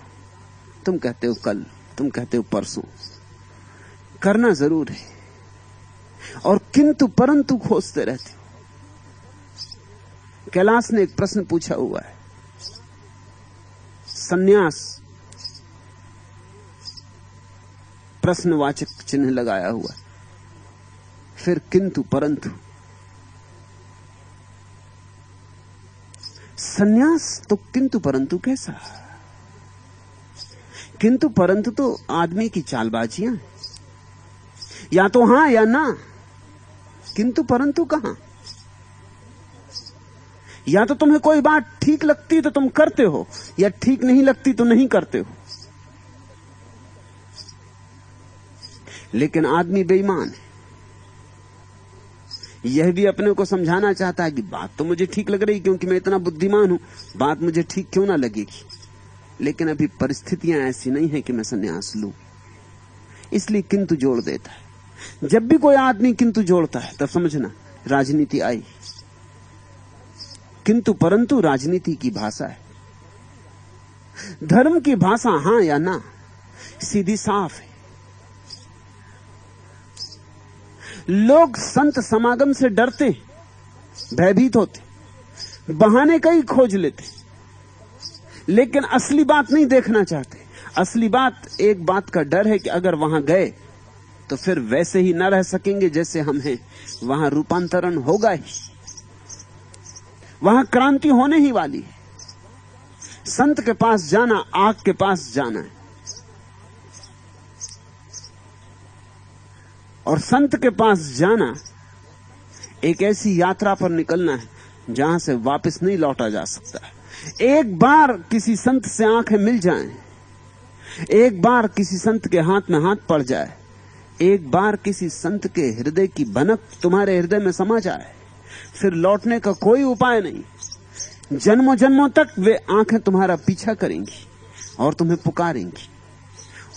तुम कहते हो कल, तुम कहते हो परसों। करना जरूर है, और किंतु परंतु खोजते रहते हो। कैलाश ने एक प्रश्न पूछा हुआ है, सन्यास प्रश्नवाचक चिन्ह लगाया हुआ है, फिर किंतु परंतु। सन्यास तो किंतु परंतु कैसा? किंतु परंतु तो आदमी की चालबाजियां, या तो हां या ना। किंतु परंतु कहां? या तो तुम्हें कोई बात ठीक लगती तो तुम करते हो, या ठीक नहीं लगती तो नहीं करते हो। लेकिन आदमी बेईमान है, यह भी अपने को समझाना चाहता है कि बात तो मुझे ठीक लग रही, क्योंकि मैं इतना बुद्धिमान हूं, बात मुझे ठीक क्यों ना लगेगी। लेकिन अभी परिस्थितियां ऐसी नहीं है कि मैं संन्यास लूं, इसलिए किंतु जोड़ देता है। जब भी कोई आदमी किंतु जोड़ता है तब समझना राजनीति आई। किंतु परंतु राजनीति की भाषा है। धर्म की भाषा हां या ना, सीधी साफ है। लोग संत समागम से डरते, भयभीत होते, बहाने कई खोज लेते, लेकिन असली बात नहीं देखना चाहते। असली बात, एक बात का डर है कि अगर वहां गए तो फिर वैसे ही न रह सकेंगे जैसे हम हैं। वहां रूपांतरण होगा ही, वहां क्रांति होने ही वाली है। संत के पास जाना आग के पास जाना है। और संत के पास जाना एक ऐसी यात्रा पर निकलना है जहां से वापस नहीं लौटा जा सकता। एक बार किसी संत से आंखें मिल जाएं, एक बार किसी संत के हाथ में हाथ पड़ जाए, एक बार किसी संत के हृदय की भनक तुम्हारे हृदय में समा जाए, फिर लौटने का कोई उपाय नहीं। जन्मों जन्मों तक वे आंखें तुम्हारा पीछा करेंगी और तुम्हें पुकारेंगी,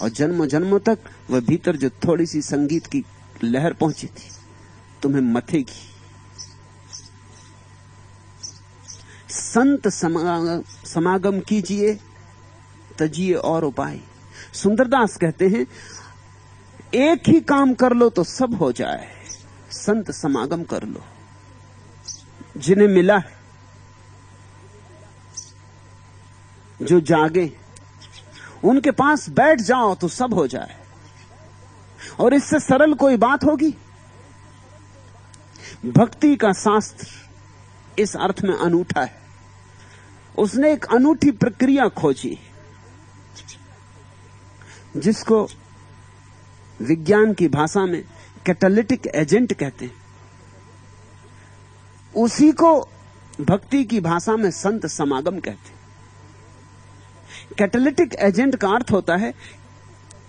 और जन्मों जन्मों तक वह भीतर जो थोड़ी सी संगीत की लहर पहुंची थी तुम्हें मथेगी। संत समागम कीजिए, तजिए और उपाय। सुंदरदास कहते हैं एक ही काम कर लो तो सब हो जाए, संत समागम कर लो। जिन्हें मिला है, जो जागे, उनके पास बैठ जाओ तो सब हो जाए। और इससे सरल कोई बात होगी? भक्ति का शास्त्र इस अर्थ में अनूठा है। उसने एक अनूठी प्रक्रिया खोजी जिसको विज्ञान की भाषा में कैटालिटिक एजेंट कहते हैं। उसी को भक्ति की भाषा में संत समागम कहते हैं। कैटालिटिक एजेंट का अर्थ होता है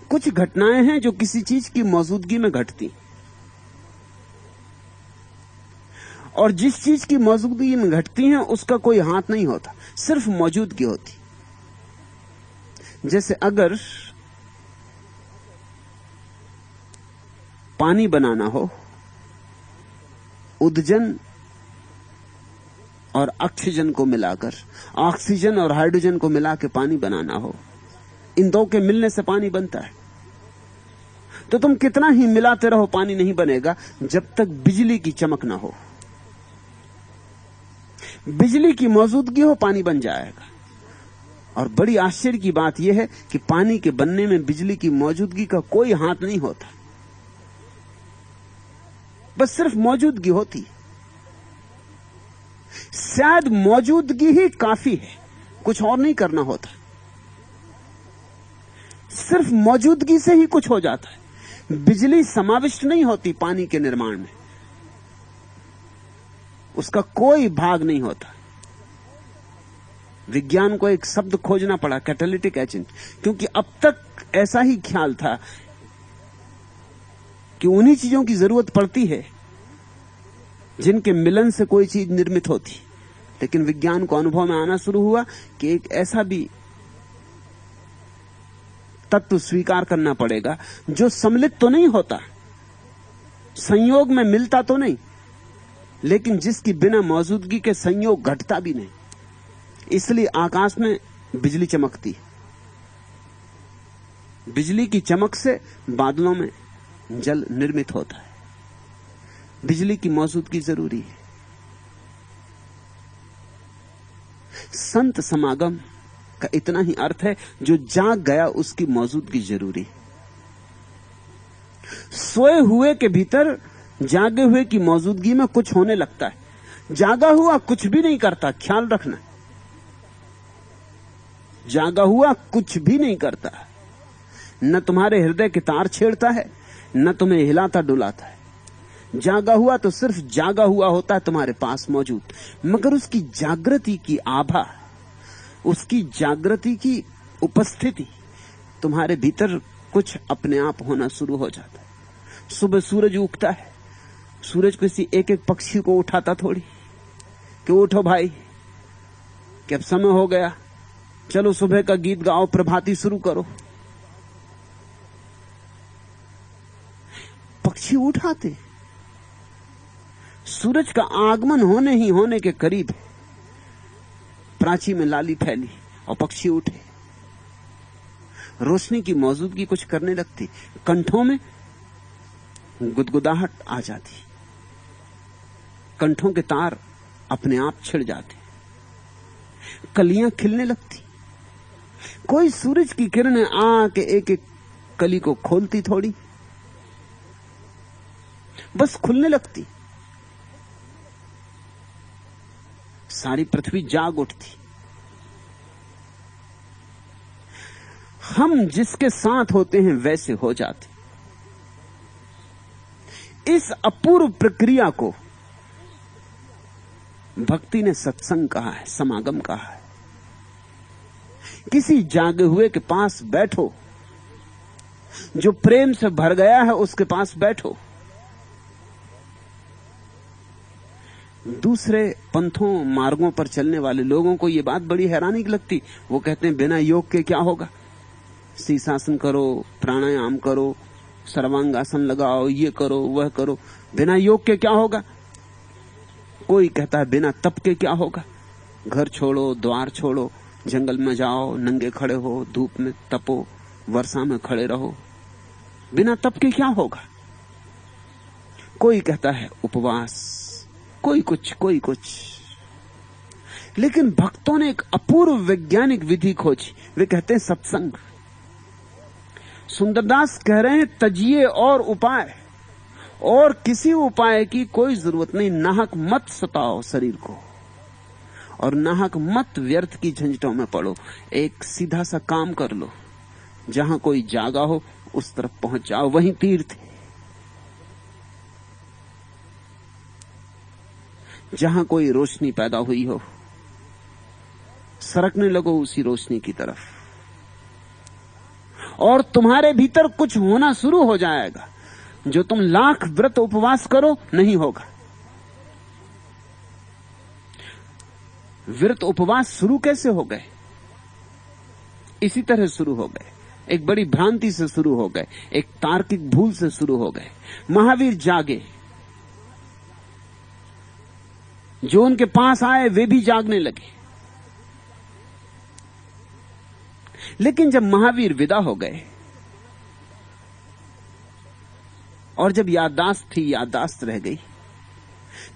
कुछ घटनाएं हैं जो किसी चीज की मौजूदगी में घटती, और जिस चीज की मौजूदगी में घटती हैं उसका कोई हाथ नहीं होता, सिर्फ मौजूदगी होती। जैसे अगर पानी बनाना हो, उदजन और ऑक्सीजन को मिलाकर, ऑक्सीजन और हाइड्रोजन को मिला के पानी बनाना हो, इन दो के मिलने से पानी बनता है। तो तुम कितना ही मिलाते रहो पानी नहीं बनेगा जब तक बिजली की चमक ना हो। बिजली की मौजूदगी हो, पानी बन जाएगा। और बड़ी आश्चर्य की बात यह है कि पानी के बनने में बिजली की मौजूदगी का कोई हाथ नहीं होता, बस सिर्फ मौजूदगी होती। शायद मौजूदगी ही काफी है, कुछ और नहीं करना होता, सिर्फ मौजूदगी से ही कुछ हो जाता है। बिजली समाविष्ट नहीं होती पानी के निर्माण में, उसका कोई भाग नहीं होता। विज्ञान को एक शब्द खोजना पड़ा, कैटालिटिक एजेंट, क्योंकि अब तक ऐसा ही ख्याल था कि उन्हीं चीजों की जरूरत पड़ती है जिनके मिलन से कोई चीज निर्मित होती। लेकिन विज्ञान को अनुभव में आना शुरू हुआ कि एक ऐसा भी तत्व स्वीकार करना पड़ेगा जो सम्मिलित तो नहीं होता, संयोग में मिलता तो नहीं, लेकिन जिसकी बिना मौजूदगी के संयोग घटता भी नहीं। इसलिए आकाश में बिजली चमकती, बिजली की चमक से बादलों में जल निर्मित होता है। बिजली की मौजूदगी जरूरी है। संत समागम का इतना ही अर्थ है जो जाग गया उसकी मौजूदगी जरूरी है। सोए हुए के भीतर जागे हुए की मौजूदगी में कुछ होने लगता है। जागा हुआ कुछ भी नहीं करता, ख्याल रखना, जागा हुआ कुछ भी नहीं करता। न तुम्हारे हृदय के तार छेड़ता है, न तुम्हें हिलाता डुलाता है। जागा हुआ तो सिर्फ जागा हुआ होता है तुम्हारे पास मौजूद, मगर उसकी जागृति की आभा, उसकी जागृति की उपस्थिति तुम्हारे भीतर कुछ अपने आप होना शुरू हो जाता है। सुबह सूरज उगता है, सूरज किसी एक एक पक्षी को उठाता थोड़ी कि उठो भाई कि अब समय हो गया, चलो सुबह का गीत गाओ, प्रभाती शुरू करो। पक्षी उठाते, सूरज का आगमन होने ही होने के करीब है। प्राची में लाली फैली और पक्षी उठे, रोशनी की मौजूदगी कुछ करने लगती, कंठों में गुदगुदाहट आ जाती, कंठों के तार अपने आप छिड़ जाते, कलियां खिलने लगती। कोई सूरज की किरणें आके एक एक कली को खोलती थोड़ी, बस खुलने लगती, सारी पृथ्वी जाग उठती। हम जिसके साथ होते हैं वैसे हो जाते। इस अपूर्व प्रक्रिया को भक्ति ने सत्संग कहा है, समागम कहा है। किसी जागे हुए के पास बैठो, जो प्रेम से भर गया है उसके पास बैठो। दूसरे पंथों मार्गों पर चलने वाले लोगों को यह बात बड़ी हैरानी की लगती। वो कहते हैं बिना योग के क्या होगा, शीर्षासन करो, प्राणायाम करो, सर्वांगासन लगाओ, ये करो वह करो, बिना योग के क्या होगा। कोई कहता है बिना तप के क्या होगा, घर छोड़ो, द्वार छोड़ो, जंगल में जाओ, नंगे खड़े हो, धूप में तपो, वर्षा में खड़े रहो, बिना तप के क्या होगा। कोई कहता है उपवास, कोई कुछ। लेकिन भक्तों ने एक अपूर्व वैज्ञानिक विधि खोजी, वे कहते हैं सत्संग। सुंदरदास कह रहे हैं तजिए और उपाय, और किसी उपाय की कोई जरूरत नहीं। नाहक मत सताओ शरीर को, और नाहक मत व्यर्थ की झंझटों में पड़ो। एक सीधा सा काम कर लो, जहां कोई जागा हो उस तरफ पहुंच जाओ, वहीं तीर्थ है। जहां कोई रोशनी पैदा हुई हो, सरकने लगो उसी रोशनी की तरफ, और तुम्हारे भीतर कुछ होना शुरू हो जाएगा जो तुम लाख व्रत उपवास करो नहीं होगा। व्रत उपवास शुरू कैसे हो गए? इसी तरह शुरू हो गए, एक बड़ी भ्रांति से शुरू हो गए, एक तार्किक भूल से शुरू हो गए। महावीर जागे, जो उनके पास आए वे भी जागने लगे। लेकिन जब महावीर विदा हो गए और जब याददाश्त रह गई,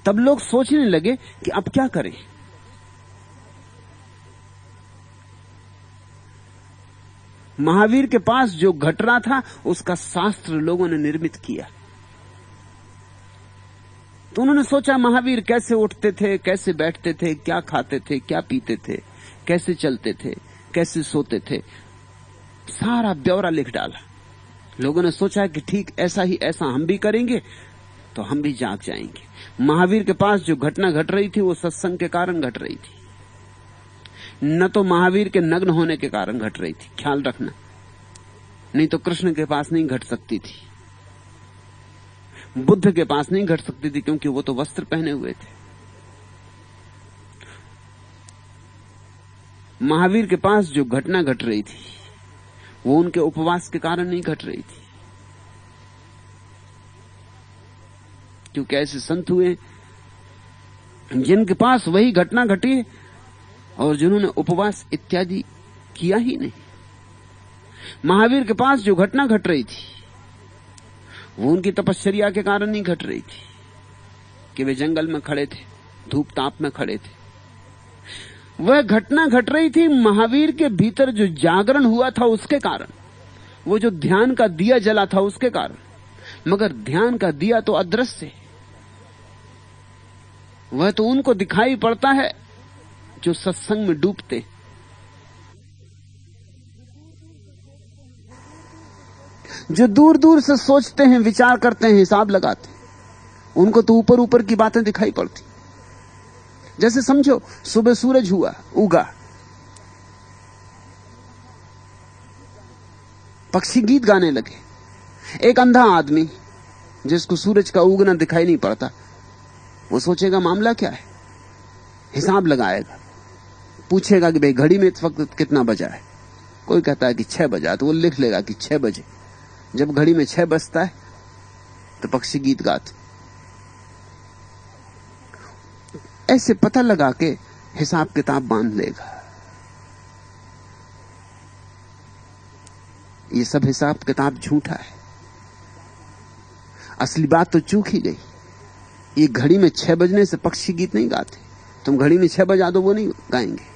तब लोग सोचने लगे कि अब क्या करें। महावीर के पास जो घट रहा था उसका शास्त्र लोगों ने निर्मित किया। तो उन्होंने सोचा महावीर कैसे उठते थे, कैसे बैठते थे, क्या खाते थे, क्या पीते थे, कैसे चलते थे, कैसे सोते थे, सारा ब्यौरा लिख डाला। लोगों ने सोचा कि ठीक ऐसा हम भी करेंगे तो हम भी जाग जाएंगे। महावीर के पास जो घटना घट रही थी वो सत्संग के कारण घट रही थी, न तो महावीर के नग्न होने के कारण घट रही थी। ख्याल रखना, नहीं तो कृष्ण के पास नहीं घट सकती थी, बुद्ध के पास नहीं घट सकती थी, क्योंकि वो तो वस्त्र पहने हुए थे। महावीर के पास जो घटना घट रही थी वो उनके उपवास के कारण नहीं घट रही थी, क्योंकि ऐसे संत हुए जिनके पास वही घटना घटी और जिन्होंने उपवास इत्यादि किया ही नहीं। महावीर के पास जो घटना घट रही थी वो उनकी तपश्चर्या के कारण नहीं घट रही थी कि वे जंगल में खड़े थे, धूप ताप में खड़े थे। वह घटना घट रही थी महावीर के भीतर जो जागरण हुआ था उसके कारण, वो जो ध्यान का दिया जला था उसके कारण। मगर ध्यान का दिया तो अदृश्य है, वह तो उनको दिखाई पड़ता है जो सत्संग में डूबते। जो दूर दूर से सोचते हैं, विचार करते हैं, हिसाब लगाते हैं, उनको तो ऊपर ऊपर की बातें दिखाई पड़ती। जैसे समझो सुबह सूरज उगा, पक्षी गीत गाने लगे। एक अंधा आदमी जिसको सूरज का उगना दिखाई नहीं पड़ता, वो सोचेगा मामला क्या है, हिसाब लगाएगा, पूछेगा कि भाई घड़ी में इस वक्त कितना बजा है। कोई कहता है कि 6 बजा, तो वो लिख लेगा कि 6 बजे। जब घड़ी में 6 बजता है तो पक्षी गीत गाते। ऐसे पता लगा के हिसाब किताब बांध लेगा। ये सब हिसाब किताब झूठा है, असली बात तो चूक ही गई। ये घड़ी में 6 बजने से पक्षी गीत नहीं गाते। तुम घड़ी में 6 बजा दो, वो नहीं गाएंगे।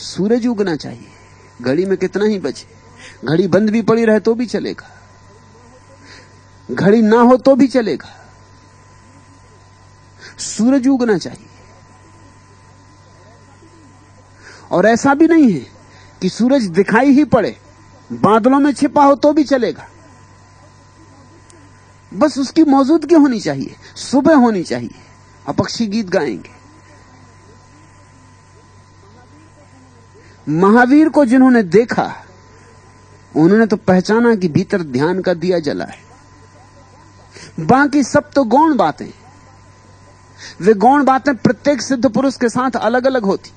सूरज उगना चाहिए, घड़ी में कितना ही बजे। घड़ी बंद भी पड़ी रहे तो भी चलेगा, घड़ी ना हो तो भी चलेगा, सूरज उगना चाहिए। और ऐसा भी नहीं है कि सूरज दिखाई ही पड़े, बादलों में छिपा हो तो भी चलेगा। बस उसकी मौजूदगी होनी चाहिए, सुबह होनी चाहिए और पक्षी गीत गाएंगे। महावीर को जिन्होंने देखा उन्होंने तो पहचाना कि भीतर ध्यान का दिया जला है। बाकी सब तो गौण बातें। वे गौण बातें प्रत्येक सिद्ध पुरुष के साथ अलग अलग होती।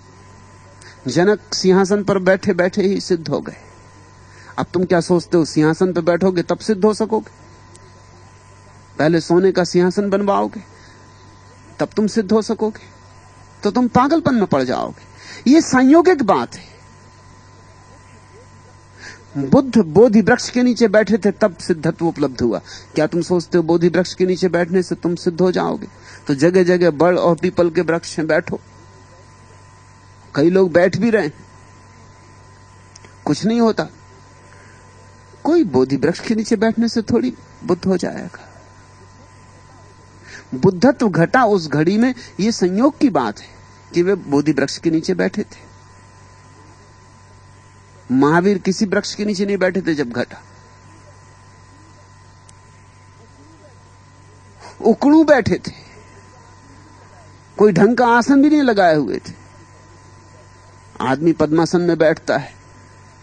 जनक सिंहासन पर बैठे बैठे ही सिद्ध हो गए। अब तुम क्या सोचते हो सिंहासन पर बैठोगे तब सिद्ध हो सकोगे? पहले सोने का सिंहासन बनवाओगे तब तुम सिद्ध हो सकोगे? तो तुम पागलपन में पड़ जाओगे। ये संयोगिक बात है। बुद्ध बोधि वृक्ष के नीचे बैठे थे तब सिद्धत्व उपलब्ध हुआ। क्या तुम सोचते हो बोधि वृक्ष के नीचे बैठने से तुम सिद्ध हो जाओगे? तो जगह जगह बड़ और पीपल के वृक्ष में बैठो। कई लोग बैठ भी रहे, कुछ नहीं होता। कोई बोधि वृक्ष के नीचे बैठने से थोड़ी बुद्ध हो जाएगा। बुद्धत्व घटा उस घड़ी में, यह संयोग की बात है कि वे बोधि वृक्ष के नीचे बैठे थे। महावीर किसी वृक्ष के नीचे नहीं बैठे थे जब घटा। उकड़ू बैठे थे, कोई ढंग का आसन भी नहीं लगाए हुए थे। आदमी पद्मासन में बैठता है,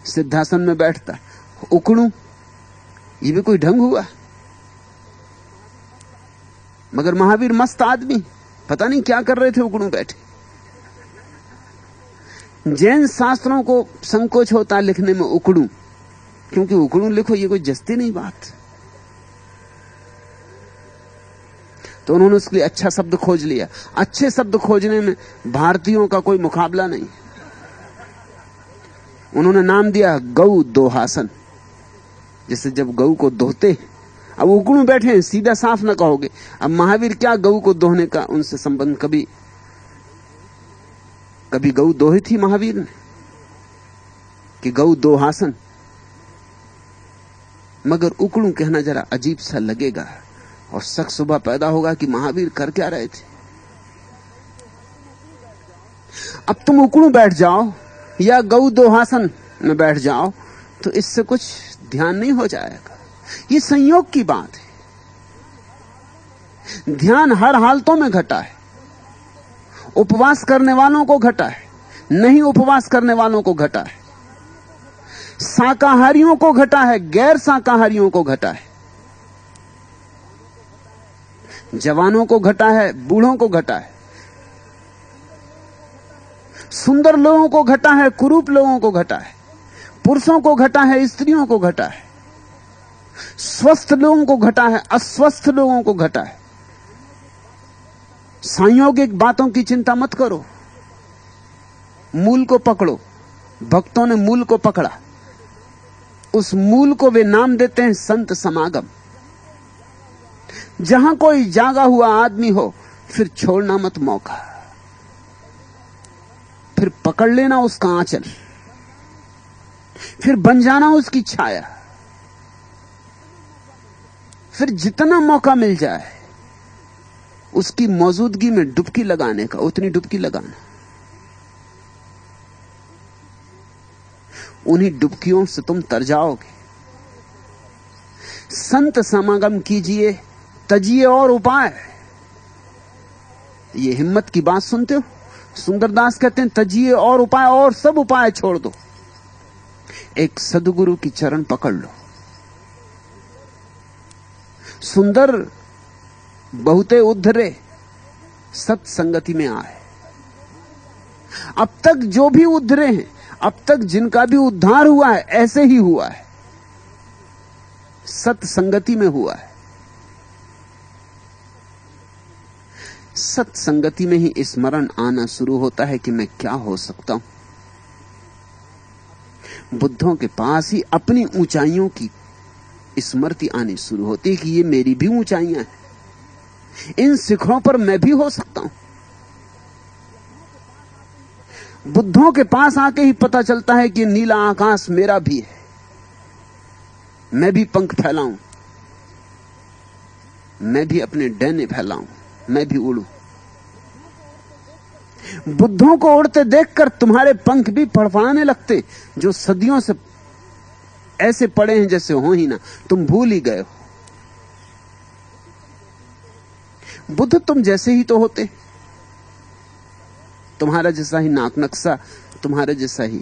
सिद्धासन में बैठता है, उकड़ू ये भी कोई ढंग हुआ? मगर महावीर मस्त आदमी, पता नहीं क्या कर रहे थे उकड़ू बैठे। जैन शास्त्रों को संकोच होता लिखने में उकड़ू, क्योंकि उकड़ू लिखो ये कोई जस्ती नहीं बात। तो उन्होंने उसके लिए अच्छा शब्द खोज लिया। अच्छे शब्द खोजने में भारतीयों का कोई मुकाबला नहीं। उन्होंने नाम दिया गौ दोहासन। जैसे जब गऊ को दोहते, अब उकड़ू बैठे हैं, सीधा साफ ना कहोगे। अब महावीर क्या गऊ को दोहने का उनसे संबंध? कभी गऊ दोही थी महावीर ने कि गऊ दोहासन? मगर उकड़ू कहना जरा अजीब सा लगेगा और शक सुबह पैदा होगा कि महावीर कर क्या रहे थे। अब तुम उकड़ू बैठ जाओ या गऊ दोहासन में बैठ जाओ तो इससे कुछ ध्यान नहीं हो जाएगा। ये संयोग की बात है। ध्यान हर हालतों में घटा है। उपवास करने वालों को घटा है, नहीं उपवास करने वालों को घटा है। शाकाहारियों को घटा है, गैर शाकाहारियों को घटा है। जवानों को घटा है, बूढ़ों को घटा है। सुंदर लोगों को घटा है, कुरूप लोगों को घटा है। पुरुषों को घटा है, स्त्रियों को घटा है। स्वस्थ लोगों को घटा है, अस्वस्थ लोगों को घटा है। संयोगिक बातों की चिंता मत करो, मूल को पकड़ो। भक्तों ने मूल को पकड़ा। उस मूल को वे नाम देते हैं संत समागम। जहां कोई जागा हुआ आदमी हो फिर छोड़ना मत मौका, फिर पकड़ लेना उसका आंचल, फिर बन जाना उसकी छाया। फिर जितना मौका मिल जाए उसकी मौजूदगी में डुबकी लगाने का, उतनी डुबकी लगाना। उन्हीं डुबकियों से तुम तर जाओगे। संत समागम कीजिए, तजिए और उपाय। ये हिम्मत की बात सुनते हो? सुंदरदास कहते हैं तजिए और उपाय, और सब उपाय छोड़ दो, एक सद्गुरु की चरण पकड़ लो। सुंदर बहुते उद्धरे सत्संगति में आए। अब तक जो भी उद्धरे हैं, अब तक जिनका भी उद्धार हुआ है, ऐसे ही हुआ है, सत्संगति में हुआ है। सत्संगति में ही स्मरण आना शुरू होता है कि मैं क्या हो सकता हूं। बुद्धों के पास ही अपनी ऊंचाइयों की स्मृति आनी शुरू होती है कि ये मेरी भी ऊंचाइयां हैं, इन शिखरों पर मैं भी हो सकता हूं। बुद्धों के पास आके ही पता चलता है कि नीला आकाश मेरा भी है, मैं भी पंख फैलाऊं, मैं भी अपने डैने फैलाऊं, मैं भी उड़ूं। बुद्धों को उड़ते देखकर तुम्हारे पंख भी फड़फड़ाने लगते, जो सदियों से ऐसे पड़े हैं जैसे हो ही ना, तुम भूल ही गए हो। बुद्ध तुम जैसे ही तो होते, तुम्हारा जैसा ही नाक नक्शा, तुम्हारे जैसा ही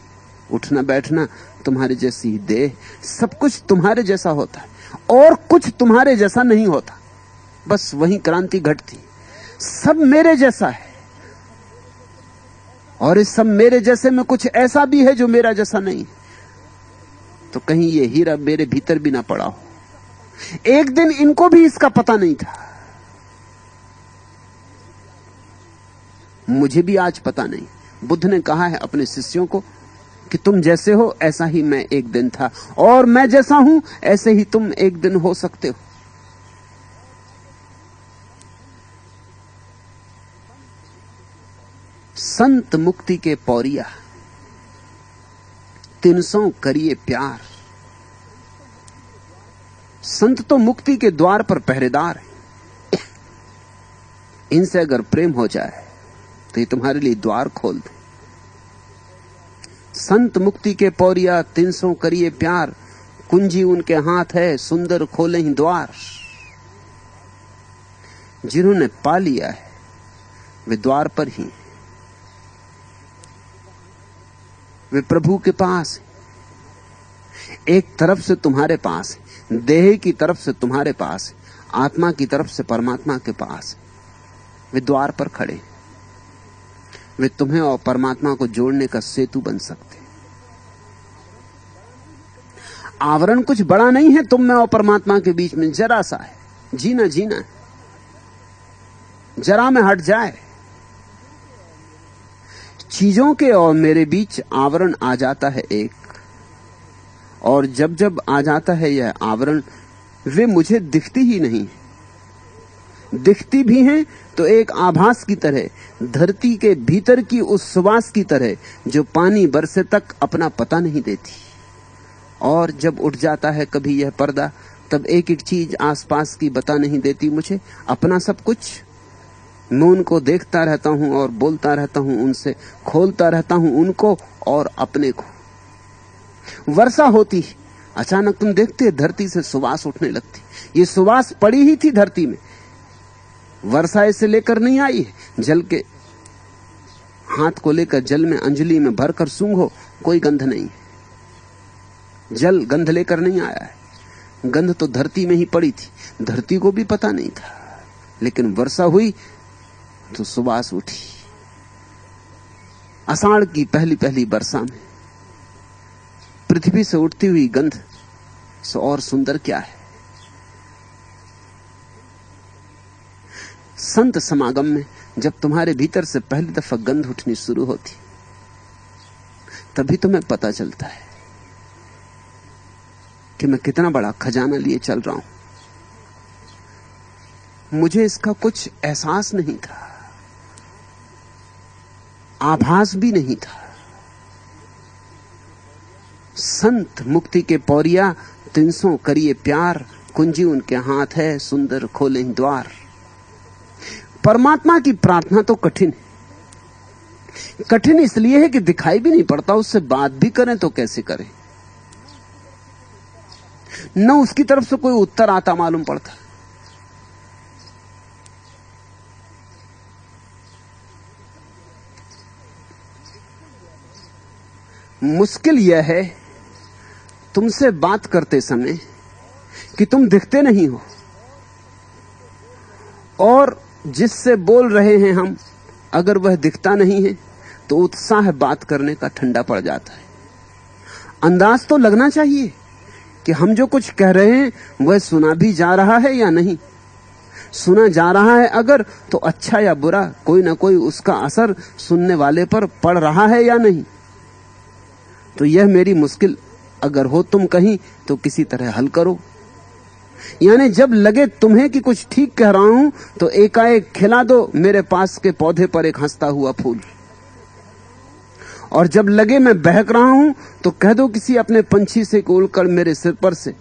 उठना बैठना, तुम्हारे जैसी ही देह, सब कुछ तुम्हारे जैसा होता है और कुछ तुम्हारे जैसा नहीं होता। बस वही क्रांति घटती। सब मेरे जैसा है और इस सब मेरे जैसे में कुछ ऐसा भी है जो मेरा जैसा नहीं है। तो कहीं ये हीरा मेरे भीतर भी ना पड़ा हो। एक दिन इनको भी इसका पता नहीं था, मुझे भी आज पता नहीं। बुद्ध ने कहा है अपने शिष्यों को कि तुम जैसे हो ऐसा ही मैं एक दिन था, और मैं जैसा हूं ऐसे ही तुम एक दिन हो सकते हो। संत मुक्ति के पौरिया, 300 करिए प्यार। संत तो मुक्ति के द्वार पर पहरेदार है। इनसे अगर प्रेम हो जाए तो ये तुम्हारे लिए द्वार खोल दे। संत मुक्ति के पौरिया, 300 करिए प्यार, कुंजी उनके हाथ है, सुंदर खोले ही द्वार। जिन्होंने पा लिया है वे द्वार पर ही, वे प्रभु के पास है। एक तरफ से तुम्हारे पास है, देह की तरफ से तुम्हारे पास है, आत्मा की तरफ से परमात्मा के पास है। वे द्वार पर खड़े, वे तुम्हें और परमात्मा को जोड़ने का सेतु बन सकते। आवरण कुछ बड़ा नहीं है तुम में और परमात्मा के बीच में, जरा सा है। जीना जीना है, जरा में हट जाए। चीजों के और मेरे बीच आवरण आ जाता है एक, और जब जब आ जाता है यह आवरण, वे मुझे दिखती ही नहीं। दिखती भी हैं तो एक आभास की तरह, धरती के भीतर की उस सुवास की तरह जो पानी बरसे तक अपना पता नहीं देती। और जब उठ जाता है कभी यह पर्दा, तब एक एक चीज आसपास की बता नहीं देती मुझे अपना सब कुछ। मैं उनको देखता रहता हूं और बोलता रहता हूं, उनसे खोलता रहता हूं उनको और अपने को। वर्षा होती, अचानक तुम देखते धरती से सुवास उठने लगती। ये सुवास पड़ी ही थी धरती में, वर्षा इसे लेकर नहीं आई है। जल के हाथ को लेकर जल में अंजलि में भरकर सूंघो, कोई गंध नहीं है। जल गंध लेकर नहीं आया है, गंध तो धरती में ही पड़ी थी, धरती को भी पता नहीं था। लेकिन वर्षा हुई तो सुवास उठी। आषाढ़ की पहली पहली वर्षा में पृथ्वी से उठती हुई गंध सो और सुंदर क्या है। संत समागम में जब तुम्हारे भीतर से पहली दफा गंध उठनी शुरू होती, तभी तुम्हें पता चलता है कि मैं कितना बड़ा खजाना लिए चल रहा हूं। मुझे इसका कुछ एहसास नहीं था, आभास भी नहीं था। संत मुक्ति के पौरिया, 300 करिए प्यार, कुंजी उनके हाथ है, सुंदर खोले द्वार। परमात्मा की प्रार्थना तो कठिन है। कठिन इसलिए है कि दिखाई भी नहीं पड़ता, उससे बात भी करें तो कैसे करें, न उसकी तरफ से कोई उत्तर आता मालूम पड़ता। मुश्किल यह है तुमसे बात करते समय कि तुम दिखते नहीं हो, और जिससे बोल रहे हैं हम, अगर वह दिखता नहीं है तो उत्साह बात करने का ठंडा पड़ जाता है। अंदाज तो लगना चाहिए कि हम जो कुछ कह रहे हैं वह सुना भी जा रहा है या नहीं। सुना जा रहा है अगर, तो अच्छा या बुरा कोई ना कोई उसका असर सुनने वाले पर पड़ रहा है या नहीं। तो यह मेरी मुश्किल अगर हो तुम कहीं तो किसी तरह हल करो। यानी जब लगे तुम्हें कि कुछ ठीक कह रहा हूं तो एकाएक खिला दो मेरे पास के पौधे पर एक हंसता हुआ फूल, और जब लगे मैं बहक रहा हूं तो कह दो किसी अपने पंछी से उड़कर मेरे सिर पर से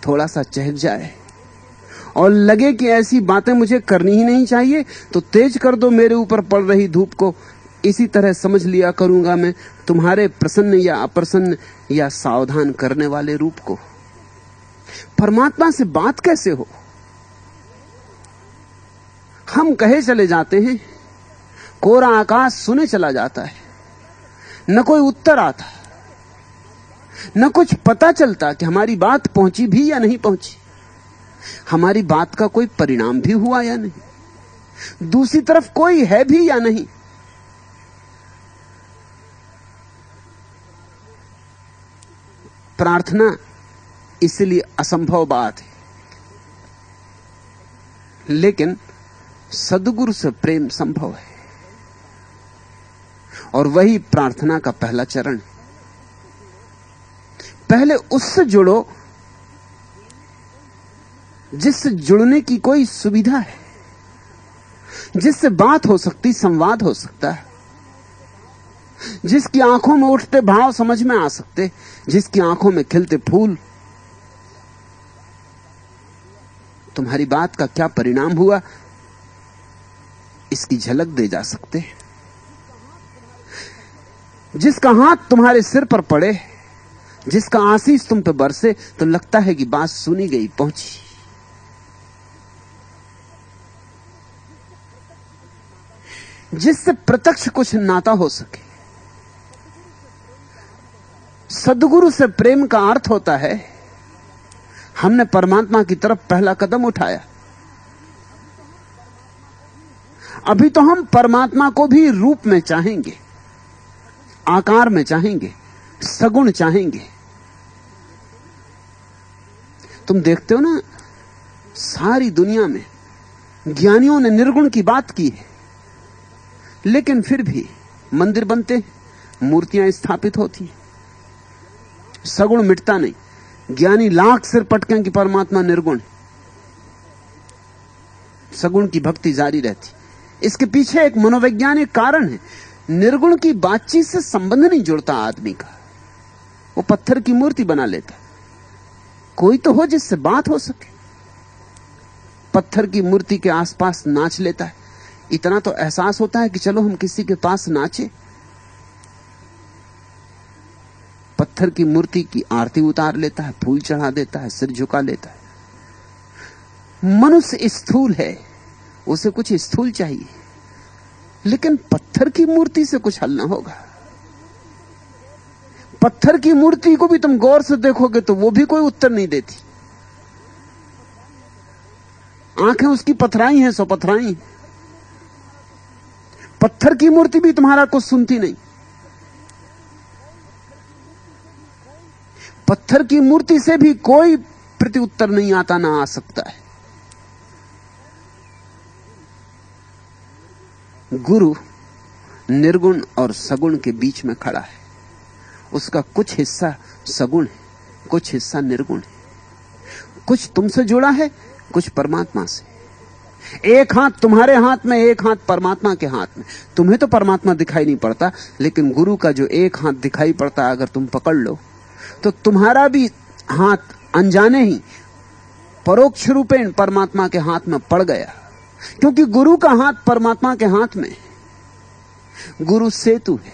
थोड़ा सा चहक जाए। और लगे कि ऐसी बातें मुझे करनी ही नहीं चाहिए तो तेज कर दो मेरे ऊपर पड़ रही धूप को। इसी तरह समझ लिया करूंगा मैं तुम्हारे प्रसन्न या अप्रसन्न या सावधान करने वाले रूप को। परमात्मा से बात कैसे हो? हम कहे चले जाते हैं, कोरा आकाश सुने चला जाता है, न कोई उत्तर आता, न कुछ पता चलता कि हमारी बात पहुंची भी या नहीं पहुंची, हमारी बात का कोई परिणाम भी हुआ या नहीं, दूसरी तरफ कोई है भी या नहीं। प्रार्थना इसलिए असंभव बात है, लेकिन सद्गुरु से प्रेम संभव है, और वही प्रार्थना का पहला चरण। पहले उससे जुड़ो जिससे जुड़ने की कोई सुविधा है, जिससे बात हो सकती, संवाद हो सकता है, जिसकी आंखों में उठते भाव समझ में आ सकते, जिसकी आंखों में खिलते फूल तुम्हारी बात का क्या परिणाम हुआ इसकी झलक दे जा सकते, जिसका हाथ तुम्हारे सिर पर पड़े, जिसका आशीष तुम पे बरसे, तो लगता है कि बात सुनी गई, पहुंची। जिससे प्रत्यक्ष कुछ नाता हो सके। सद्गुरु से प्रेम का अर्थ होता है हमने परमात्मा की तरफ पहला कदम उठाया। अभी तो हम परमात्मा को भी रूप में चाहेंगे, आकार में चाहेंगे, सगुण चाहेंगे। तुम देखते हो ना, सारी दुनिया में ज्ञानियों ने निर्गुण की बात की है, लेकिन फिर भी मंदिर बनते, मूर्तियां स्थापित होती, सगुण मिटता नहीं। ज्ञानी लाख सिर पटकें कि परमात्मा निर्गुण, सगुण की भक्ति जारी रहती। इसके पीछे एक मनोवैज्ञानिक कारण है। निर्गुण की बातचीत से संबंध नहीं जुड़ता आदमी का, वो पत्थर की मूर्ति बना लेता। कोई तो हो जिससे बात हो सके। पत्थर की मूर्ति के आसपास नाच लेता है, इतना तो एहसास होता है कि चलो हम किसी के पास नाचे। पत्थर की मूर्ति की आरती उतार लेता है, फूल चढ़ा देता है, सिर झुका लेता है। मनुष्य स्थूल है, उसे कुछ स्थूल चाहिए, लेकिन पत्थर की मूर्ति से कुछ हल ना होगा। पत्थर की मूर्ति को भी तुम गौर से देखोगे तो वो भी कोई उत्तर नहीं देती। आंखें उसकी पथराई हैं, सो पथराई। पत्थर की मूर्ति भी तुम्हारा कुछ सुनती नहीं। पत्थर की मूर्ति से भी कोई प्रत्युत्तर नहीं आता, ना आ सकता है। गुरु निर्गुण और सगुण के बीच में खड़ा है। उसका कुछ हिस्सा सगुण है, कुछ हिस्सा निर्गुण है। कुछ तुमसे जुड़ा है, कुछ परमात्मा से। एक हाथ तुम्हारे हाथ में, एक हाथ परमात्मा के हाथ में। तुम्हें तो परमात्मा दिखाई नहीं पड़ता, लेकिन गुरु का जो एक हाथ दिखाई पड़ता, अगर तुम पकड़ लो तो तुम्हारा भी हाथ अनजाने ही परोक्ष रूपेण परमात्मा के हाथ में पड़ गया। क्योंकि गुरु का हाथ परमात्मा के हाथ में, गुरु सेतु है।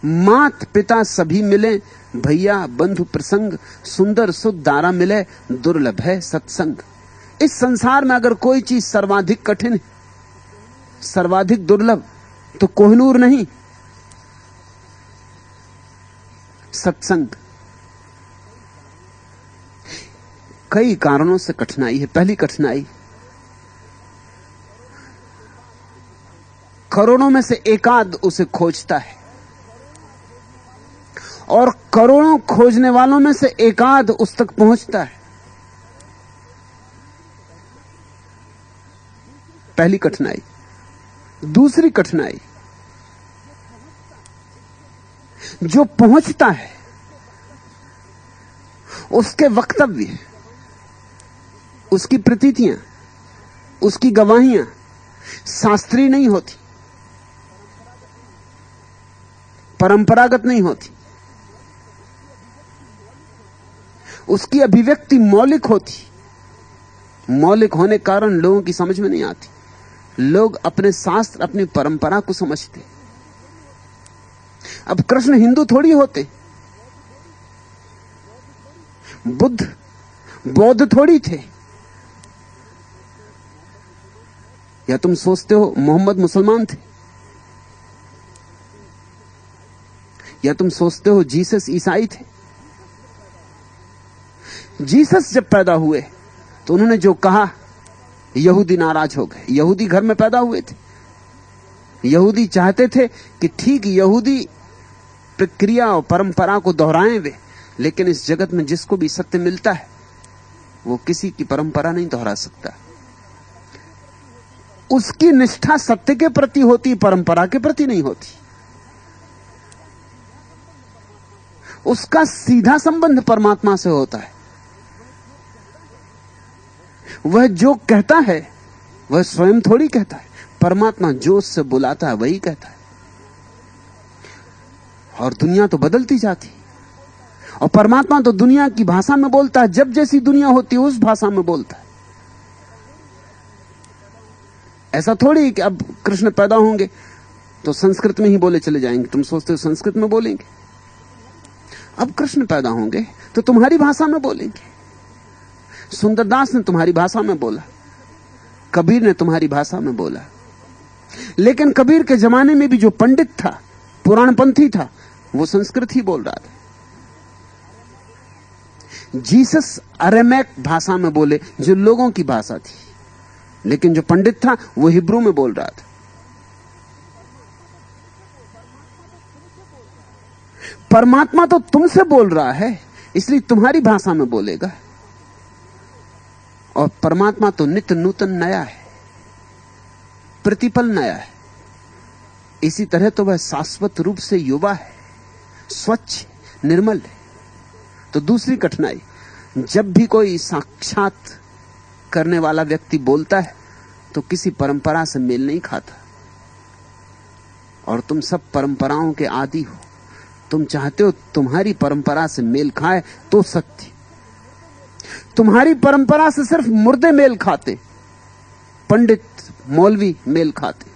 मात पिता सभी मिले, भैया बंधु प्रसंग, सुंदर सुख दारा मिले, दुर्लभ है सत्संग। इस संसार में अगर कोई चीज सर्वाधिक कठिन है, सर्वाधिक दुर्लभ, तो कोहिनूर नहीं, सत्संग। कई कारणों से कठिनाई है। पहली कठिनाई, करोड़ों में से एकाध उसे खोजता है, और करोड़ों खोजने वालों में से एकाध उस तक पहुंचता है। पहली कठिनाई। दूसरी कठिनाई, जो पहुंचता है उसके वक्तव्य, उसकी प्रतीतियां, उसकी गवाहियां शास्त्रीय नहीं होती, परंपरागत नहीं होती। उसकी अभिव्यक्ति मौलिक होती। मौलिक होने के कारण लोगों की समझ में नहीं आती। लोग अपने शास्त्र, अपनी परंपरा को समझते। अब कृष्ण हिंदू थोड़ी होते, बुद्ध बौद्ध थोड़ी थे, या तुम सोचते हो मोहम्मद मुसलमान थे, या तुम सोचते हो जीसस ईसाई थे। जीसस जब पैदा हुए तो उन्होंने जो कहा, यहूदी नाराज हो गए। यहूदी घर में पैदा हुए थे, यहूदी चाहते थे कि ठीक यहूदी प्रक्रिया और परंपरा को दोहराएं वे, लेकिन इस जगत में जिसको भी सत्य मिलता है वो किसी की परंपरा नहीं दोहरा सकता। उसकी निष्ठा सत्य के प्रति होती, परंपरा के प्रति नहीं होती। उसका सीधा संबंध परमात्मा से होता है। वह जो कहता है वह स्वयं थोड़ी कहता है, परमात्मा जो उससे बुलाता है वही कहता है। और दुनिया तो बदलती जाती, और परमात्मा तो दुनिया की भाषा में बोलता है। जब जैसी दुनिया होती है उस भाषा में बोलता है। ऐसा थोड़ी कि अब कृष्ण पैदा होंगे तो संस्कृत में ही बोले चले जाएंगे। तुम सोचते हो संस्कृत में बोलेंगे? अब कृष्ण पैदा होंगे तो तुम्हारी भाषा में बोलेंगे। सुंदरदास ने तुम्हारी भाषा में बोला, कबीर ने तुम्हारी भाषा में बोला। लेकिन कबीर के जमाने में भी जो पंडित था, पुराणपंथी था, वो संस्कृत ही बोल रहा था। जीसस अरेमैक भाषा में बोले, जो लोगों की भाषा थी, लेकिन जो पंडित था वो हिब्रू में बोल रहा था। परमात्मा तो तुमसे बोल रहा है, इसलिए तुम्हारी भाषा में बोलेगा। और परमात्मा तो नित्य नूतन नया है, प्रतिपल नया है। इसी तरह तो वह शाश्वत रूप से युवा है, स्वच्छ, निर्मल है। तो दूसरी कठिनाई, जब भी कोई साक्षात करने वाला व्यक्ति बोलता है तो किसी परंपरा से मेल नहीं खाता। और तुम सब परंपराओं के आदी हो। तुम चाहते हो तुम्हारी परंपरा से मेल खाए तो सत्य। तुम्हारी परंपरा से सिर्फ मुर्दे मेल खाते, पंडित मौलवी मेल खाते।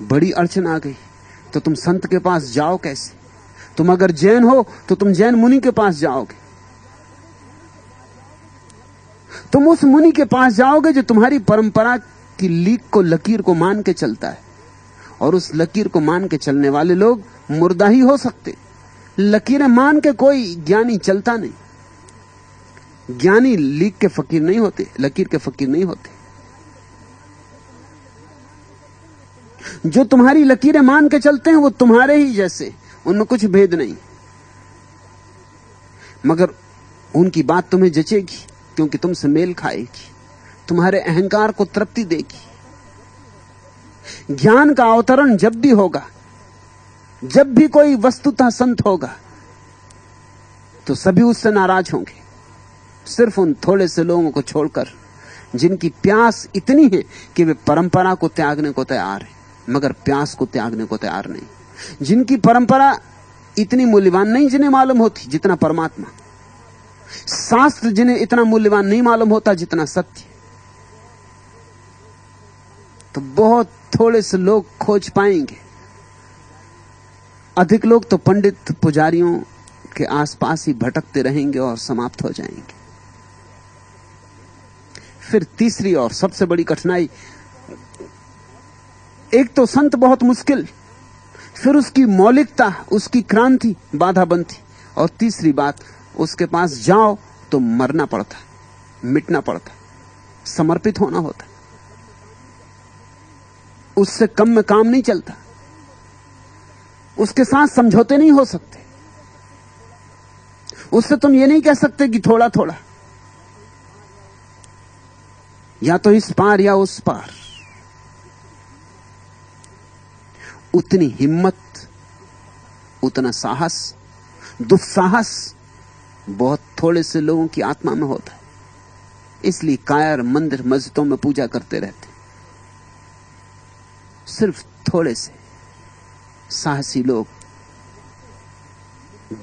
बड़ी अड़चन आ गई तो तुम संत के पास जाओ कैसे? तुम अगर जैन हो तो तुम जैन मुनि के पास जाओगे। तुम उस मुनि के पास जाओगे जो तुम्हारी परंपरा की लीक को, लकीर को मान के चलता है। और उस लकीर को मान के चलने वाले लोग मुर्दा ही हो सकते। लकीरें मान के कोई ज्ञानी चलता नहीं। ज्ञानी लीक के फकीर नहीं होते, लकीर के फकीर नहीं होते। जो तुम्हारी लकीरें मान के चलते हैं वो तुम्हारे ही जैसे, उनमें कुछ भेद नहीं, मगर उनकी बात तुम्हें जचेगी क्योंकि तुमसे मेल खाएगी, तुम्हारे अहंकार को तृप्ति देगी। ज्ञान का अवतरण जब भी होगा, जब भी कोई वस्तुतः संत होगा, तो सभी उससे नाराज होंगे, सिर्फ उन थोड़े से लोगों को छोड़कर जिनकी प्यास इतनी है कि वे परंपरा को त्यागने को तैयार हैं मगर प्यास को त्यागने को तैयार नहीं। जिनकी परंपरा इतनी मूल्यवान नहीं जिन्हें मालूम होती जितना परमात्मा, शास्त्र जिन्हें इतना मूल्यवान नहीं मालूम होता जितना सत्य। तो बहुत थोड़े से लोग खोज पाएंगे, अधिक लोग तो पंडित पुजारियों के आसपास ही भटकते रहेंगे और समाप्त हो जाएंगे। फिर तीसरी और सबसे बड़ी कठिनाई, एक तो संत बहुत मुश्किल, फिर उसकी मौलिकता, उसकी क्रांति बाधा बनती, और तीसरी बात, उसके पास जाओ तो मरना पड़ता, मिटना पड़ता, समर्पित होना होता। उससे कम में काम नहीं चलता, उसके साथ समझौते नहीं हो सकते, उससे तुम ये नहीं कह सकते कि थोड़ा थोड़ा, या तो इस पार या उस पार। उतनी हिम्मत, उतना साहस, दुस्साहस बहुत थोड़े से लोगों की आत्मा में होता है। इसलिए कायर मंदिर मस्जिदों में पूजा करते रहते। सिर्फ थोड़े से साहसी लोग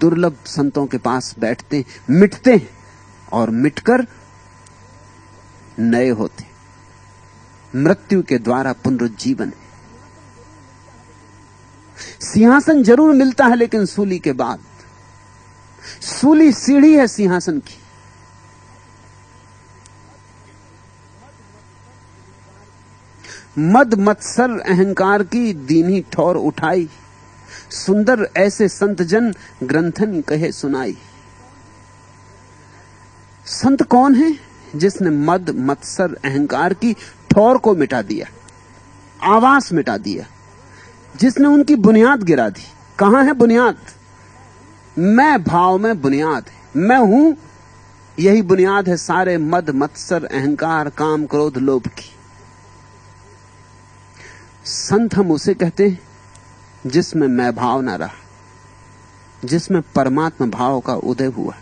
दुर्लभ संतों के पास बैठते, मिटते हैं और मिटकर नए होते। मृत्यु के द्वारा पुनरुज्जीवन है। सिंहासन जरूर मिलता है लेकिन सूली के बाद। सूली सीढ़ी है सिंहासन की। मद मत्सर अहंकार की दीनी ठौर उठाई, सुंदर ऐसे संत जन ग्रंथन कहे सुनाई। संत कौन है? जिसने मद मत्सर अहंकार की ठौर को मिटा दिया, आवास मिटा दिया, जिसने उनकी बुनियाद गिरा दी। कहां है बुनियाद? मैं भाव में बुनियाद है, मैं हूं, यही बुनियाद है सारे मद मत्सर अहंकार काम क्रोध लोभ की। संत हम उसे कहते हैं जिसमें मैं भाव ना रहा, जिसमें परमात्मा भाव का उदय हुआ।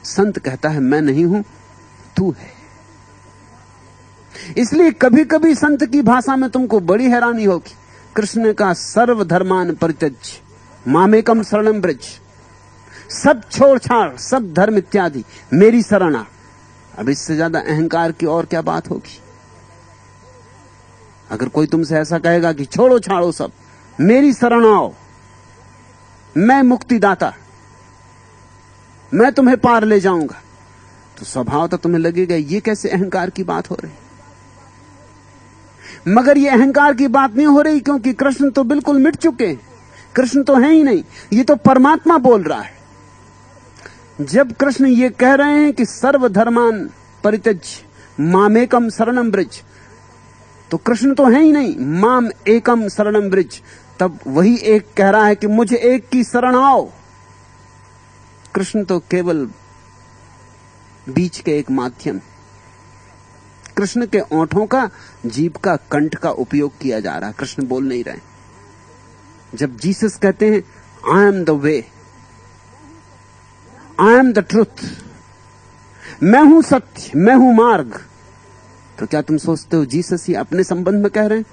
संत कहता है मैं नहीं हूं, तू है। इसलिए कभी कभी संत की भाषा में तुमको बड़ी हैरानी होगी। कृष्ण ने कहा सर्वधर्मान परित्यज्य मामेकम शरणं व्रज, सब छोड़ छाड़, सब धर्म इत्यादि मेरी शरण आ। अब इससे ज्यादा अहंकार की और क्या बात होगी? अगर कोई तुमसे ऐसा कहेगा कि छोड़ो छाड़ो सब, मेरी शरण आओ, मैं मुक्तिदाता, मैं तुम्हें पार ले जाऊंगा, तो स्वभाव तो तुम्हें लगेगा ये कैसे अहंकार की बात हो रही। मगर ये अहंकार की बात नहीं हो रही, क्योंकि कृष्ण तो बिल्कुल मिट चुके हैं। कृष्ण तो है ही नहीं, ये तो परमात्मा बोल रहा है। जब कृष्ण ये कह रहे हैं कि सर्वधर्मान परित्यज्य मामेकम शरणं व्रज, तो कृष्ण तो है ही नहीं, माम एकम शरणं व्रज। तब वही एक कह रहा है कि मुझे एक की शरण आओ। कृष्ण तो केवल बीच के एक माध्यम। कृष्ण के ओंठों का, जीभ का, कंठ का उपयोग किया जा रहा है, कृष्ण बोल नहीं रहे। जब जीसस कहते हैं I am the way, I am the truth, मैं हूं सत्य, मैं हूं मार्ग, तो क्या तुम सोचते हो जीसस ही अपने संबंध में कह रहे हैं?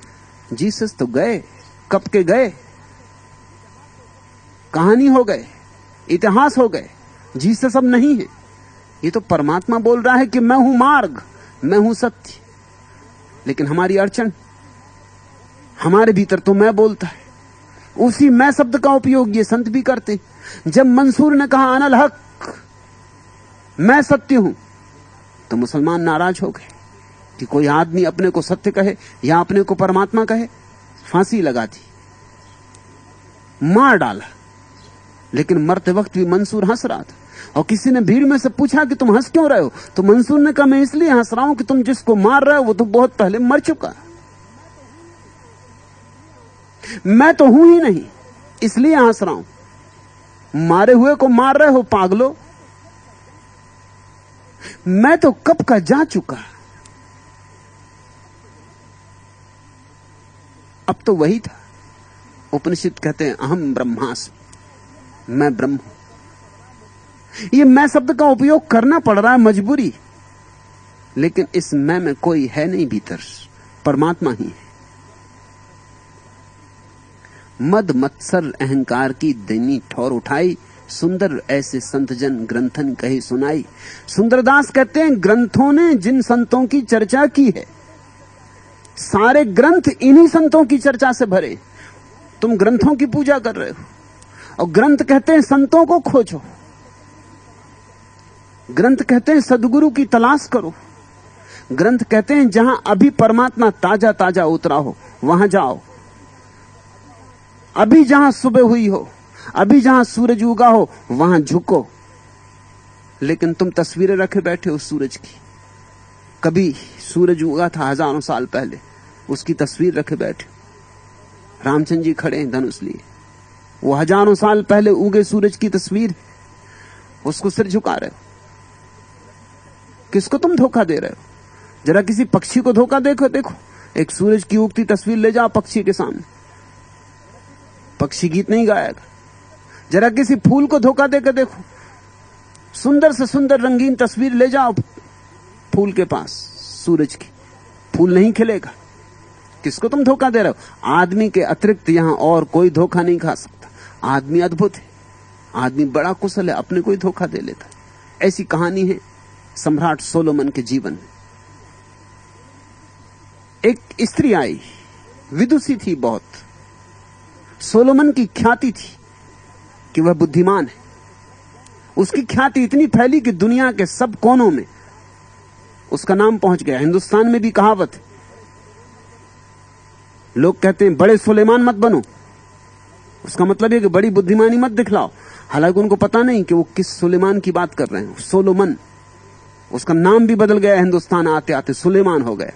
जीसस तो गए, कब के गए, कहानी हो गए, इतिहास हो गए। जीसस अब नहीं है। ये तो परमात्मा बोल रहा है कि मैं हूं मार्ग, मैं हूं सत्य। लेकिन हमारी अड़चन, हमारे भीतर तो मैं बोलता है। उसी मैं शब्द का उपयोग ये संत भी करते। जब मंसूर ने कहा अनल हक, मैं सत्य हूं, तो मुसलमान नाराज हो गए कि कोई आदमी अपने को सत्य कहे या अपने को परमात्मा कहे। फांसी लगा दी, मार डाला। लेकिन मरते वक्त भी मंसूर हंस रहा था। और किसी ने भीड़ में से पूछा कि तुम हंस क्यों रहे हो? तो मंसूर ने कहा मैं इसलिए हंस रहा हूं कि तुम जिसको मार रहे हो वो तो बहुत पहले मर चुका, मैं तो हूं ही नहीं, इसलिए हंस रहा हूं। मारे हुए को मार रहे हो पागलो, मैं तो कब का जा चुका। अब तो वही था। उपनिषद कहते हैं अहम ब्रह्मास्मि, मैं ब्रह्म हूं। ये मैं शब्द का उपयोग करना पड़ रहा है, मजबूरी। लेकिन इस मैं में कोई है नहीं भीतर, परमात्मा ही है। मद मत्सर अहंकार की दैनी ठौर उठाई, सुंदर ऐसे संतजन ग्रंथन कही सुनाई। सुंदरदास कहते हैं ग्रंथों ने जिन संतों की चर्चा की है, सारे ग्रंथ इन्हीं संतों की चर्चा से भरे। तुम ग्रंथों की पूजा कर रहे हो, और ग्रंथ कहते हैं संतों को खोजो, ग्रंथ कहते हैं सदगुरु की तलाश करो, ग्रंथ कहते हैं जहां अभी परमात्मा ताजा ताजा उतरा हो वहां जाओ, अभी जहां सुबह हुई हो, अभी जहां सूरज उगा हो वहां झुको। लेकिन तुम तस्वीरें रखे बैठे हो सूरज की। कभी सूरज उगा था हजारों साल पहले, उसकी तस्वीर रखे बैठे। रामचंद्र जी खड़े हैं धनुष लिए, वो हजारों साल पहले उगे सूरज की तस्वीर, उसको सिर झुका रहे हो। किसको तुम धोखा दे रहे हो? जरा किसी पक्षी को धोखा देखो। देखो एक सूरज की उगती तस्वीर ले जाओ पक्षी के सामने, पक्षी गीत नहीं गाएगा। जरा किसी फूल को धोखा देकर देखो, सुंदर से सुंदर रंगीन तस्वीर ले जाओ फूल के पास सूरज की, फूल नहीं खिलेगा। किसको तुम धोखा दे रहे हो? आदमी के अतिरिक्त यहां और कोई धोखा नहीं खा सकता। आदमी अद्भुत है, आदमी बड़ा कुशल है, अपने को ही धोखा दे लेता है। ऐसी कहानी है सम्राट सोलोमन के जीवन में। एक स्त्री आई, विदुषी थी बहुत, सोलोमन की ख्याति थी कि वह बुद्धिमान है। उसकी ख्याति इतनी फैली कि दुनिया के सब कोनों में उसका नाम पहुंच गया। हिंदुस्तान में भी कहावत है लोग कहते हैं बड़े सुलेमान मत बनो, उसका मतलब है कि बड़ी बुद्धिमानी मत दिखलाओ। हालांकि उनको पता नहीं कि वो किस सुलेमान की बात कर रहे हैं। सोलोमन, उसका नाम भी बदल गया, हिंदुस्तान आते आते सुलेमान हो गया,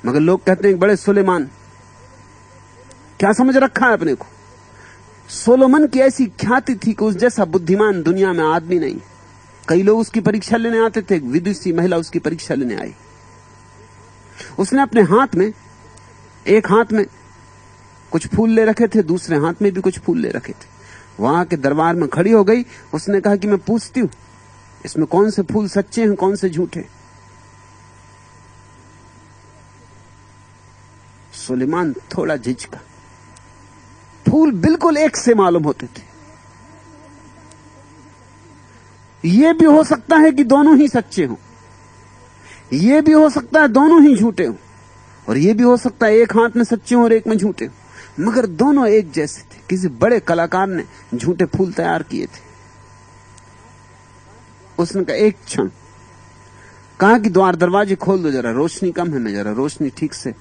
मगर लोग कहते हैं बड़े सुलेमान। क्या समझ रखा है अपने को? सोलोमन की ऐसी ख्याति थी कि उस जैसा बुद्धिमान दुनिया में आदमी नहीं। कई लोग उसकी परीक्षा लेने आते थे, एक विदुषी महिला उसकी परीक्षा लेने आई। उसने अपने हाथ में, एक हाथ में कुछ फूल ले रखे थे, दूसरे हाथ में भी कुछ फूल ले रखे थे। वहां के दरबार में खड़ी हो गई। उसने कहा कि मैं पूछती हूं इसमें कौन से फूल सच्चे हैं, कौन से झूठे। सुलेमान थोड़ा झिझका। फूल बिल्कुल एक से मालूम होते थे। यह भी हो सकता है कि दोनों ही सच्चे हों, यह भी हो सकता है दोनों ही झूठे हों, और यह भी हो सकता है एक हाथ में सच्चे हों और एक में झूठे हों, मगर दोनों एक जैसे थे। किसी बड़े कलाकार ने झूठे फूल तैयार किए थे। उसने कहा एक क्षण, कहा कि द्वार दरवाजे खोल दो, जरा रोशनी कम है, मैं जरा रोशनी ठीक से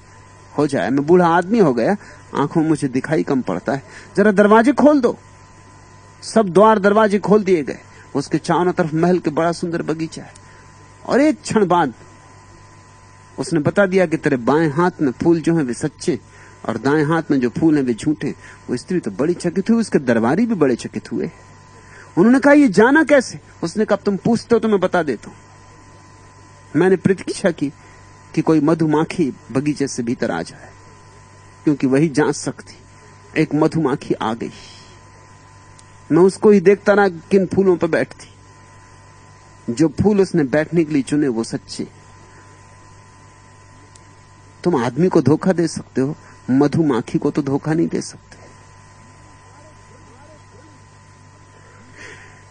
हो जाए, मैं बूढ़ा आदमी हो गया, आंखों में मुझे दिखाई कम पड़ता है, जरा दरवाजे खोल दो। सब द्वार दरवाजे खोल दिए गए। उसके चारों तरफ महल के बड़ा सुंदर बगीचा है, और एक क्षण बाद उसने बता दिया कि तेरे बाएं हाथ में फूल जो हैं वे सच्चे, और दाएं हाथ में जो फूल हैं वे झूठे। वो स्त्री तो बड़ी चकित हुई, उसके दरबारी भी बड़े चकित हुए। उन्होंने कहा ये जाना कैसे? उसने कहा तुम पूछते हो तो मैं बता देता हूं। मैंने प्रतीक्षा की कि कोई मधुमाखी बगीचे से भीतर आ जाए, क्योंकि वही जांच सकती। एक मधुमाखी आ गई। मैं उसको ही देखता रहा किन फूलों पर बैठती। जो फूल उसने बैठने के लिए चुने वो सच्चे। तुम आदमी को धोखा दे सकते हो, मधुमाखी को तो धोखा नहीं दे सकते।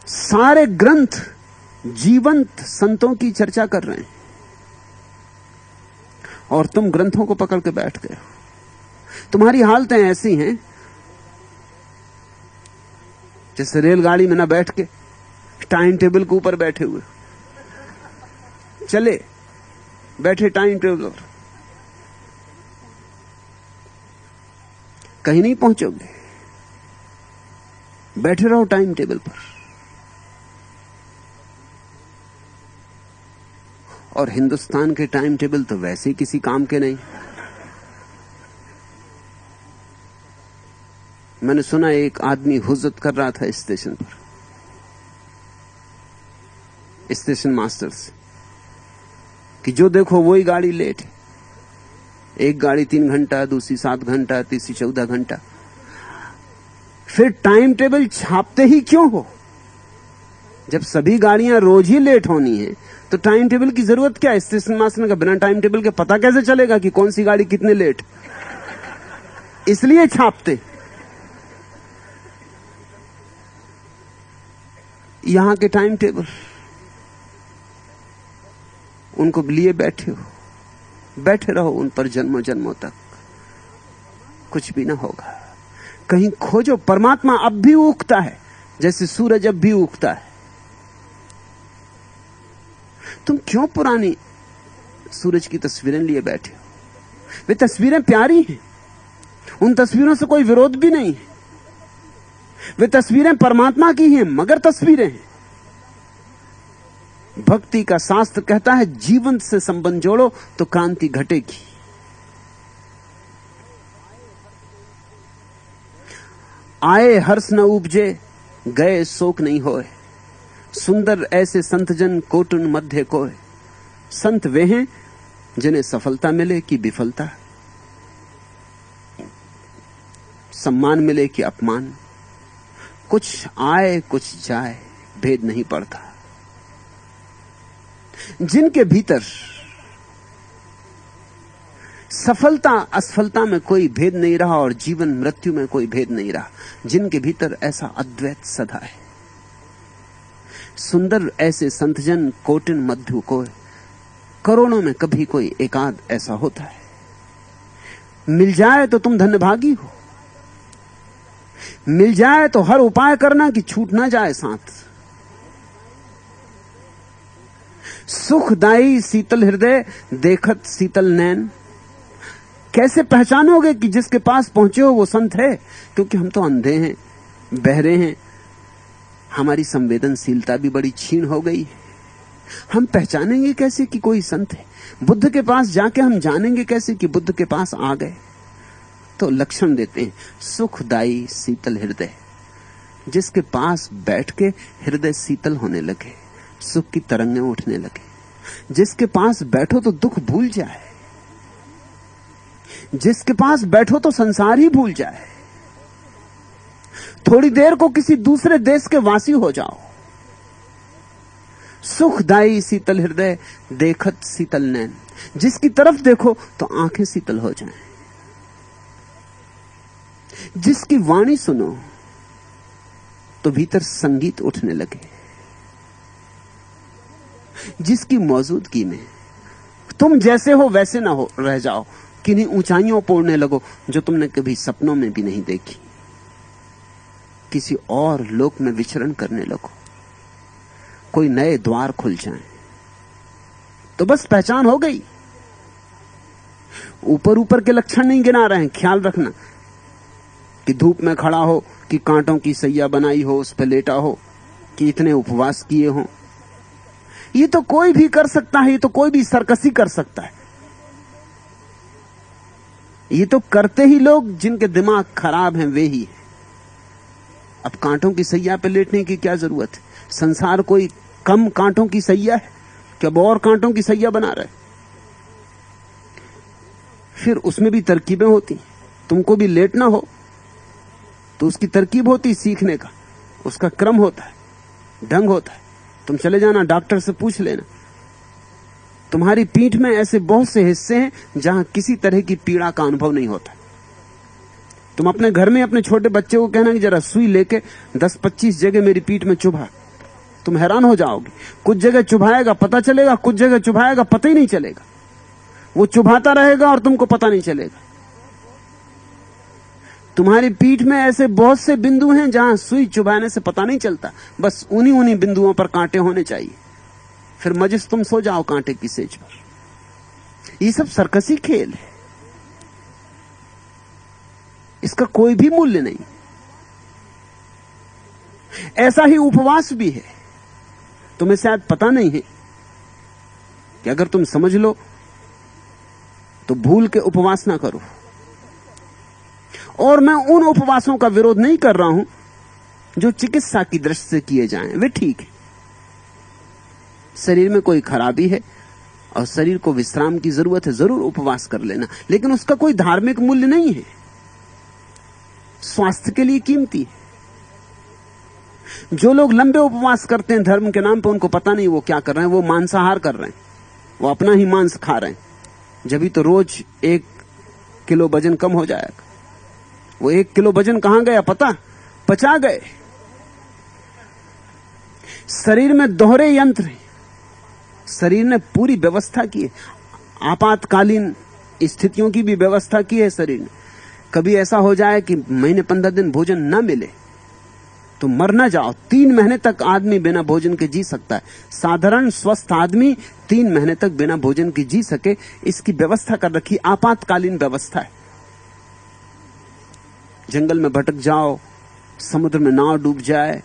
सारे ग्रंथ जीवंत संतों की चर्चा कर रहे हैं, और तुम ग्रंथों को पकड़ के बैठ गए हो। तुम्हारी हालतें ऐसी हैं जैसे रेलगाड़ी में ना बैठ के टाइम टेबल के ऊपर बैठे हुए, चले बैठे टाइम टेबल पर, कहीं नहीं पहुंचोगे, बैठे रहो टाइम टेबल पर। और हिंदुस्तान के टाइम टेबल तो वैसे किसी काम के नहीं। मैंने सुना एक आदमी हुज्जत कर रहा था स्टेशन पर, स्टेशन मास्टर से, कि जो देखो वही गाड़ी लेट है। एक गाड़ी 3 घंटा, दूसरी 7 घंटा, तीसरी 14 घंटा। फिर टाइम टेबल छापते ही क्यों हो? जब सभी गाड़ियां रोज ही लेट होनी है तो टाइम टेबल की जरूरत क्या है? स्टेशन मास्टर का बिना टाइम टेबल के पता कैसे चलेगा कि कौन सी गाड़ी कितने लेट? इसलिए छापते। यहां के टाइम टेबल उनको लिए बैठे हो, बैठे रहो उन पर जन्मों जन्मों तक, कुछ भी ना होगा। कहीं खोजो, परमात्मा अब भी उगता है जैसे सूरज अब भी उगता है। तुम क्यों पुरानी सूरज की तस्वीरें लिए बैठे हो? वे तस्वीरें प्यारी हैं, उन तस्वीरों से कोई विरोध भी नहीं है। वे तस्वीरें परमात्मा की हैं, मगर तस्वीरें हैं। भक्ति का शास्त्र कहता है जीवन से संबंध जोड़ो तो क्रांति घटेगी। आए हर्ष न उपजे, गए शोक नहीं होए, सुंदर ऐसे संतजन कोटुन मध्य कोय। संत वे हैं जिन्हें सफलता मिले कि विफलता, सम्मान मिले कि अपमान, कुछ आए कुछ जाए, भेद नहीं पड़ता। जिनके भीतर सफलता असफलता में कोई भेद नहीं रहा और जीवन मृत्यु में कोई भेद नहीं रहा, जिनके भीतर ऐसा अद्वैत सदा है। सुंदर ऐसे संतजन कोटिन मध्यु कोय, करोड़ों में कभी कोई एकाध ऐसा होता है। मिल जाए तो तुम धन्यभागी हो, मिल जाए तो हर उपाय करना कि छूट ना जाए साथ। सुखदाई शीतल हृदय, देखत शीतल नैन। कैसे पहचानोगे कि जिसके पास पहुंचे हो वो संत है? क्योंकि हम तो अंधे हैं, बहरे हैं, हमारी संवेदनशीलता भी बड़ी क्षीण हो गई है। हम पहचानेंगे कैसे कि कोई संत है? बुद्ध के पास जाके हम जानेंगे कैसे कि बुद्ध के पास आ गए? तो लक्षण देते हैं, सुखदाई शीतल हृदय। जिसके पास बैठ के हृदय शीतल होने लगे, सुख की तरंगें उठने लगे। जिसके पास बैठो तो दुख भूल जाए, जिसके पास बैठो तो संसार ही भूल जाए। थोड़ी देर को किसी दूसरे देश के वासी हो जाओ। सुखदाई शीतल हृदय, देखत शीतल नैन। जिसकी तरफ देखो तो आंखें शीतल हो जाएं। जिसकी वाणी सुनो तो भीतर संगीत उठने लगे। जिसकी मौजूदगी में तुम जैसे हो वैसे ना हो रह जाओ, किन्हीं ऊंचाइयों पर उड़ने लगो जो तुमने कभी सपनों में भी नहीं देखी। किसी और लोक में विचरण करने लगो, कोई नए द्वार खुल जाएं, तो बस पहचान हो गई। ऊपर ऊपर के लक्षण नहीं गिना रहे हैं। ख्याल रखना कि धूप में खड़ा हो, कि कांटों की सैया बनाई हो, उस पर लेटा हो, कि इतने उपवास किए हो। ये तो कोई भी कर सकता है, ये तो कोई भी सरकसी कर सकता है। ये तो करते ही लोग जिनके दिमाग खराब हैं वे ही हैं। अब कांटों की सैया पे लेटने की क्या जरूरत है? संसार कोई कम कांटों की सैया है कि अब और कांटों की सैया बना रहे? फिर उसमें भी तरकीबें होती। तुमको भी लेटना हो तो उसकी तरकीब होती, सीखने का उसका क्रम होता है, ढंग होता है। तुम चले जाना, डॉक्टर से पूछ लेना। तुम्हारी पीठ में ऐसे बहुत से हिस्से हैं जहां किसी तरह की पीड़ा का अनुभव नहीं होता। तुम अपने घर में अपने छोटे बच्चे को कहना कि जरा सुई लेके 10-25 जगह मेरी पीठ में चुभा, तुम हैरान हो जाओगे। कुछ जगह चुभाएगा पता चलेगा, कुछ जगह चुभाएगा पता ही नहीं चलेगा। वो चुभाता रहेगा और तुमको पता नहीं चलेगा। तुम्हारी पीठ में ऐसे बहुत से बिंदु हैं जहां सुई चुभाने से पता नहीं चलता, बस उन्हीं बिंदुओं पर कांटे होने चाहिए। फिर मजिस तुम सो जाओ कांटे की सेज पर। ये सब सरकसी खेल है, इसका कोई भी मूल्य नहीं। ऐसा ही उपवास भी है। तुम्हें शायद पता नहीं है कि अगर तुम समझ लो तो भूल के उपवास ना करो। और मैं उन उपवासों का विरोध नहीं कर रहा हूं जो चिकित्सा की दृष्टि से किए जाएं, वे ठीक है। शरीर में कोई खराबी है और शरीर को विश्राम की जरूरत है, जरूर उपवास कर लेना, लेकिन उसका कोई धार्मिक मूल्य नहीं है। स्वास्थ्य के लिए कीमती है। जो लोग लंबे उपवास करते हैं धर्म के नाम पर, उनको पता नहीं वो क्या कर रहे हैं। वो मांसाहार कर रहे हैं, वो अपना ही मांस खा रहे हैं। जब भी तो रोज 1 किलो वजन कम हो जाएगा। वो 1 किलो वजन कहां गया पता? पचा गए। शरीर में दोहरे यंत्र हैं। शरीर ने पूरी व्यवस्था की है, आपातकालीन स्थितियों की भी व्यवस्था की है शरीर ने। कभी ऐसा हो जाए कि महीने 15 दिन भोजन ना मिले तो मर ना जाओ। 3 महीने तक आदमी बिना भोजन के जी सकता है। साधारण स्वस्थ आदमी 3 महीने तक बिना भोजन के जी सके, इसकी व्यवस्था कर रखी, आपातकालीन व्यवस्था है। जंगल में भटक जाओ, समुद्र में नाव डूब जाए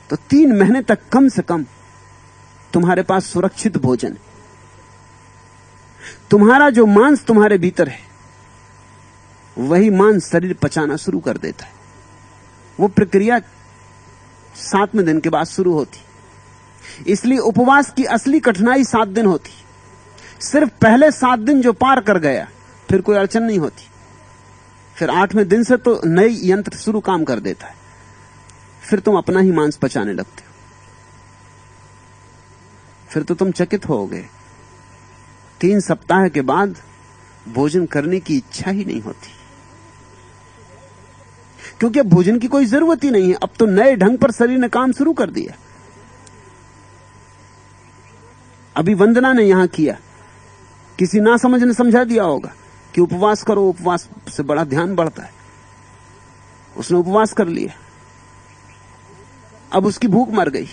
तो 3 महीने तक कम से कम तुम्हारे पास सुरक्षित भोजन है। तुम्हारा जो मांस तुम्हारे भीतर है वही मांस शरीर पचाना शुरू कर देता है। वो प्रक्रिया 7वें दिन के बाद शुरू होती। इसलिए उपवास की असली कठिनाई 7 दिन होती। सिर्फ पहले 7 दिन जो पार कर गया फिर कोई अड़चन नहीं होती। फिर 8वें दिन से तो नई यंत्र शुरू काम कर देता है। फिर तुम अपना ही मांस पचाने लगते हो। फिर तो तुम चकित होगे, 3 सप्ताह के बाद भोजन करने की इच्छा ही नहीं होती, क्योंकि अब भोजन की कोई जरूरत ही नहीं है। अब तो नए ढंग पर शरीर ने काम शुरू कर दिया। अभी वंदना ने यहां किया, किसी ना समझ ने समझा दिया होगा कि उपवास करो, उपवास से बड़ा ध्यान बढ़ता है। उसने उपवास कर लिया, अब उसकी भूख मर गई।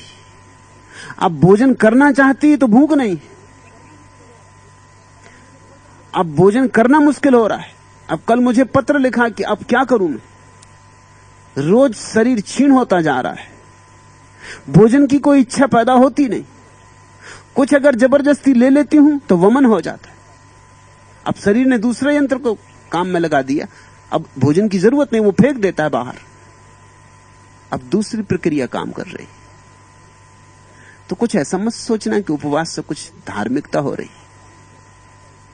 अब भोजन करना चाहती है तो भूख नहीं। अब भोजन करना मुश्किल हो रहा है। अब कल मुझे पत्र लिखा कि अब क्या करूं मैं, रोज शरीर क्षीण होता जा रहा है, भोजन की कोई इच्छा पैदा होती नहीं, कुछ अगर जबरदस्ती ले लेती हूं तो वमन हो जाता है। अब शरीर ने दूसरे यंत्र को काम में लगा दिया, अब भोजन की जरूरत नहीं, वो फेंक देता है बाहर। अब दूसरी प्रक्रिया काम कर रही। तो कुछ ऐसा मत सोचना कि उपवास से कुछ धार्मिकता हो रही।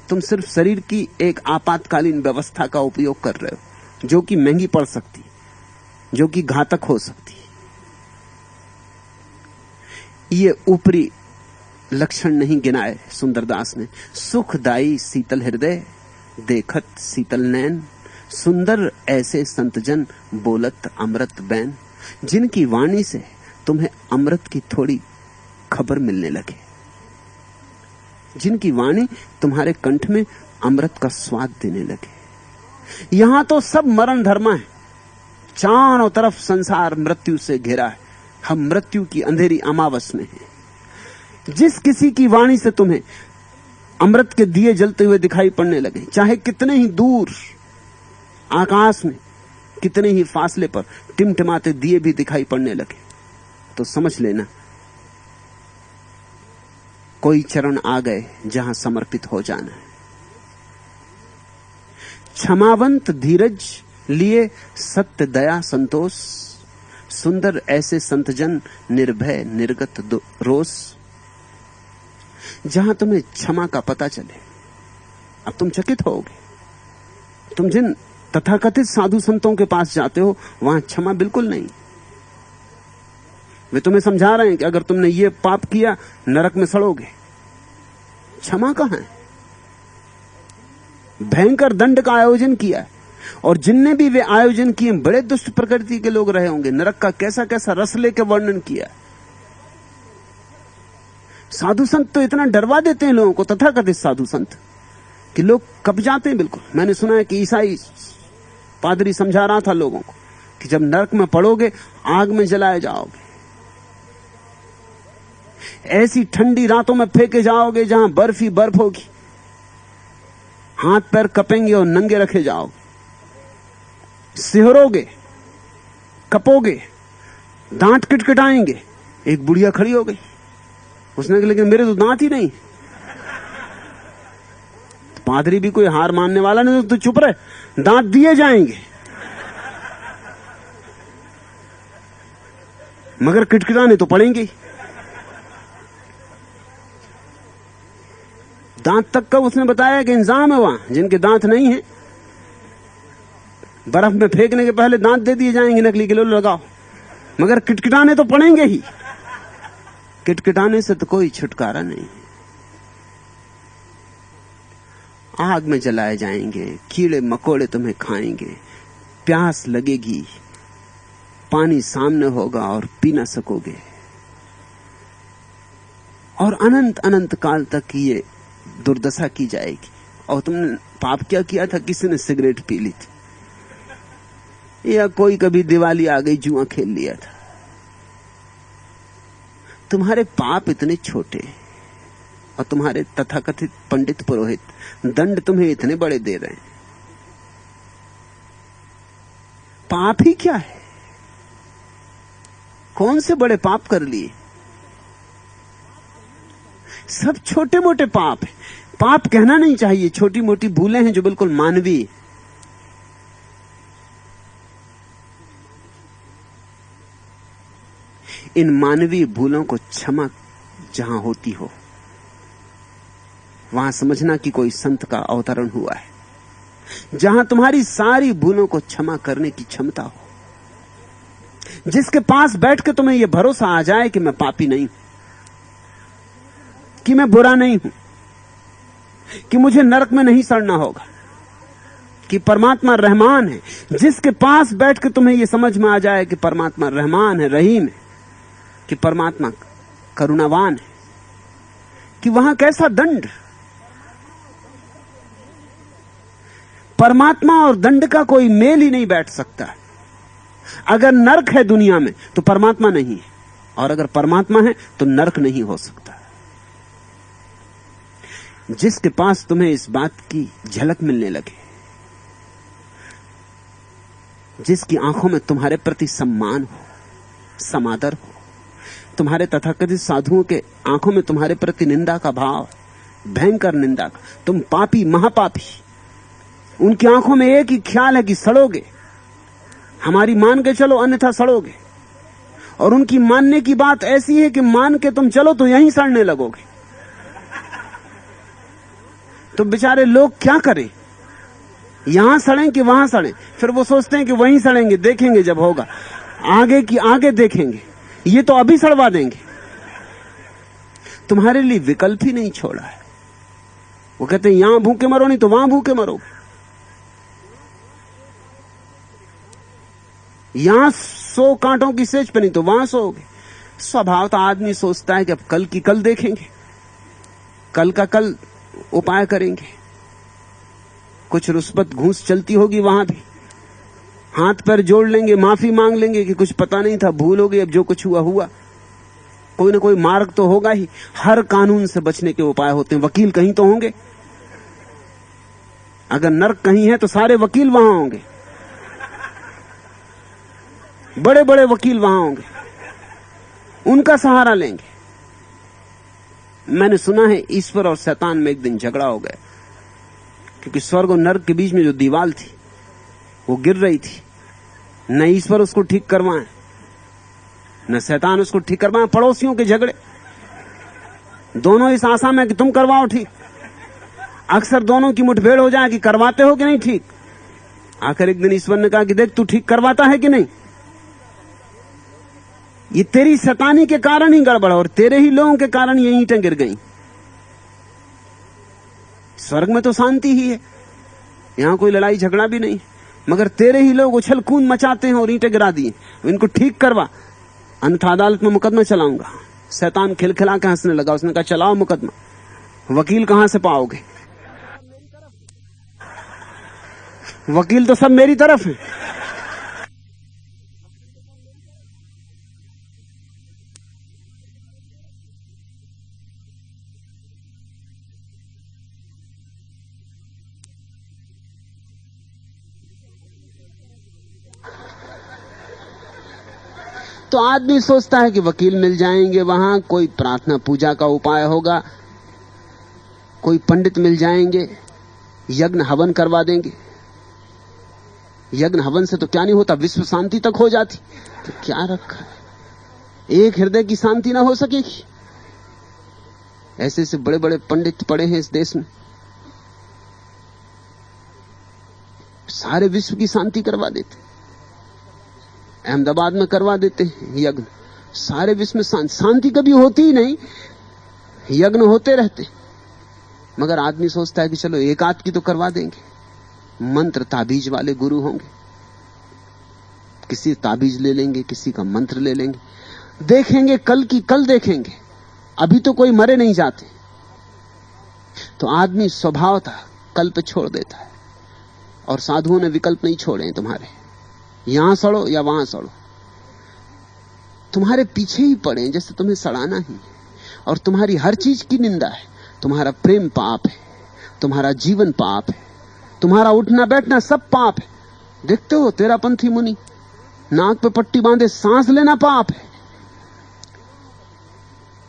तुम सिर्फ शरीर की एक आपातकालीन व्यवस्था का उपयोग कर रहे हो, जो कि महंगी पड़ सकती, जो कि घातक हो सकती। ये ऊपरी लक्षण नहीं गिनाए सुंदरदास ने। सुखदाई शीतल हृदय, देखत शीतल नैन, सुंदर ऐसे संतजन, बोलत अमृत बैन, जिनकी वाणी से तुम्हें अमृत की थोड़ी खबर मिलने लगे, जिनकी वाणी तुम्हारे कंठ में अमृत का स्वाद देने लगे। यहां तो सब मरण धर्मा है, चारों तरफ संसार मृत्यु से घिरा है, हम मृत्यु की अंधेरी अमावस में हैं। जिस किसी की वाणी से तुम्हें अमृत के दिए जलते हुए दिखाई पड़ने लगे, चाहे कितने ही दूर आकाश में, कितने ही फासले पर टिमटिमाते दिए भी दिखाई पड़ने लगे, तो समझ लेना कोई चरण आ गए जहां समर्पित हो जाना है। क्षमावंत धीरज लिए सत्य दया संतोष, सुंदर ऐसे संतजन, निर्भय निर्गत रोष। जहां तुम्हें क्षमा का पता चले, अब तुम चकित होगे। तुम जिन तथाकथित साधु संतों के पास जाते हो, वहां क्षमा बिल्कुल नहीं। वे तुम्हें समझा रहे हैं कि अगर तुमने ये पाप किया नरक में सड़ोगे। क्षमा कहां है? भयंकर दंड का आयोजन किया है, और जिनने भी वे आयोजन किए बड़े दुष्ट प्रकृति के लोग रहे होंगे। नरक का कैसा कैसा रस लेके वर्णन किया। साधु संत तो इतना डरवा देते हैं लोगों को, तथाकथित साधु संत, कि लोग कब जाते हैं बिल्कुल। मैंने सुना है कि ईसाई पादरी समझा रहा था लोगों को कि जब नरक में पड़ोगे आग में जलाए जाओगे, ऐसी ठंडी रातों में फेंके जाओगे जहां बर्फ ही बर्फ होगी, हाथ पैर कपेंगे और नंगे रखे जाओगे, सिहरोगे, कपोगे, दांत किटकिटाएंगे। एक बुढ़िया खड़ी हो गई, उसने कहा लेकिन मेरे तो दांत ही नहीं। तो पादरी भी कोई हार मानने वाला नहीं, तो चुप रहे, दांत दिए जाएंगे मगर किटकिटाने तो पड़ेंगे। दांत तक का उसने बताया कि इंतजाम है वहां। जिनके दांत नहीं है, बर्फ में फेंकने के पहले दांत दे दिए जाएंगे, नकली किलो लगाओ, मगर किटकिटाने तो पड़ेंगे ही। किटकिटाने से तो कोई छुटकारा नहीं। आग में जलाए जाएंगे, कीड़े मकोड़े तुम्हें खाएंगे, प्यास लगेगी, पानी सामने होगा और पी ना सकोगे, और अनंत अनंत काल तक ये दुर्दशा की जाएगी। और तुमने पाप क्या किया था? किसी ने सिगरेट पी ली थी, या कोई कभी दिवाली आ गई जुआ खेल लिया था। तुम्हारे पाप इतने छोटे, और तुम्हारे तथाकथित पंडित पुरोहित दंड तुम्हें इतने बड़े दे रहे हैं। पाप ही क्या है? कौन से बड़े पाप कर लिए? सब छोटे मोटे पाप है। पाप कहना नहीं चाहिए, छोटी मोटी भूलें हैं जो बिल्कुल मानवीय। इन मानवीय भूलों को क्षमा जहां होती हो, वहां समझना कि कोई संत का अवतरण हुआ है। जहां तुम्हारी सारी भूलों को क्षमा करने की क्षमता हो, जिसके पास बैठ के तुम्हें यह भरोसा आ जाए कि मैं पापी नहीं हूं, कि मैं बुरा नहीं हूं, कि मुझे नरक में नहीं सड़ना होगा, कि परमात्मा रहमान है। जिसके पास बैठ के तुम्हें यह समझ में आ जाए कि परमात्मा रहमान है, रहीम है, कि परमात्मा करुणावान है, कि वहां कैसा दंड। परमात्मा और दंड का कोई मेल ही नहीं बैठ सकता। अगर नरक है दुनिया में तो परमात्मा नहीं है, और अगर परमात्मा है तो नरक नहीं हो सकता। जिसके पास तुम्हें इस बात की झलक मिलने लगे, जिसकी आंखों में तुम्हारे प्रति सम्मान हो, समादर हो, तुम्हारे तथाकथित साधुओं के आंखों में तुम्हारे प्रति निंदा का भाव, भयंकर निंदा का, तुम पापी महापापी, उनकी आंखों में एक ही ख्याल है कि सड़ोगे, हमारी मान के चलो अन्यथा सड़ोगे। और उनकी मानने की बात ऐसी है कि मान के तुम चलो तो यहीं सड़ने लगोगे। तो बेचारे लोग क्या करें, यहां सड़ें कि वहां सड़ें। फिर वो सोचते हैं कि वहीं सड़ेंगे, देखेंगे जब होगा, आगे की आगे देखेंगे, ये तो अभी सड़वा देंगे। तुम्हारे लिए विकल्प ही नहीं छोड़ा है। वो कहते हैं यहां भूखे मरो, नहीं तो वहां भूखे मरोगे। यहां 100 कांटों की सेज पे, नहीं तो वहां सोओगे। स्वभाव तो आदमी सोचता है कि अब कल की कल देखेंगे, कल का कल उपाय करेंगे। कुछ रुस्बत घूस चलती होगी वहां भी, हाथ पैर जोड़ लेंगे, माफी मांग लेंगे कि कुछ पता नहीं था, भूल हो गई, अब जो कुछ हुआ हुआ। कोई ना कोई मार्ग तो होगा ही। हर कानून से बचने के उपाय होते हैं। वकील कहीं तो होंगे, अगर नर्क कहीं है तो सारे वकील वहां होंगे, बड़े बड़े वकील वहां होंगे, उनका सहारा लेंगे। मैंने सुना है ईश्वर और शैतान में एक दिन झगड़ा हो गया, क्योंकि स्वर्ग और नर्क के बीच में जो दीवार थी वो गिर रही थी। न ईश्वर उसको ठीक करवाए, न शैतान उसको ठीक करवाए। पड़ोसियों के झगड़े, दोनों इस आशा में कि तुम करवाओ ठीक। अक्सर दोनों की मुठभेड़ हो जाए कि करवाते हो कि नहीं ठीक। आखिर एक दिन ईश्वर ने कहा कि देख, तू ठीक करवाता है कि नहीं। ये तेरी शैतानी के कारण ही गड़बड़, और तेरे ही लोगों के कारण ये ईंटें गिर गई। स्वर्ग में तो शांति ही है, यहां कोई लड़ाई झगड़ा भी नहीं, मगर तेरे ही लोग उछल कूद मचाते हैं और ईंटें गिरा दिए। इनको ठीक करवा, अन्यथा अदालत में मुकदमा चलाऊंगा। शैतान खिलखिला के हंसने लगा। उसने कहा चलाओ मुकदमा। वकील कहां से पाओगे, वकील तो सब मेरी तरफ है। तो आदमी सोचता है कि वकील मिल जाएंगे, वहां कोई प्रार्थना पूजा का उपाय होगा, कोई पंडित मिल जाएंगे, यज्ञ हवन करवा देंगे। यज्ञ हवन से तो क्या नहीं होता, विश्व शांति तक हो जाती। तो क्या रखा है, एक हृदय की शांति ना हो सकेगी। ऐसे ऐसे बड़े बड़े पंडित पड़े हैं इस देश में, सारे विश्व की शांति करवा देते। अहमदाबाद में करवा देते हैं यज्ञ, सारे विश्व में शांति कभी होती ही नहीं, यज्ञ होते रहते। मगर आदमी सोचता है कि चलो एक आध की तो करवा देंगे। मंत्र ताबीज वाले गुरु होंगे, किसी ताबीज ले लेंगे, किसी का मंत्र ले लेंगे, देखेंगे कल की कल देखेंगे। अभी तो कोई मरे नहीं जाते। तो आदमी स्वभाव था कल पे छोड़ देता है। और साधुओं ने विकल्प नहीं छोड़े हैं तुम्हारे, यहां सड़ो या वहां सड़ो, तुम्हारे पीछे ही पड़े जैसे तुम्हें सड़ाना ही। और तुम्हारी हर चीज की निंदा है। तुम्हारा प्रेम पाप है, तुम्हारा जीवन पाप है, तुम्हारा उठना बैठना सब पाप है। देखते हो तेरापंथी मुनि नाक पे पट्टी बांधे सांस लेना पाप है।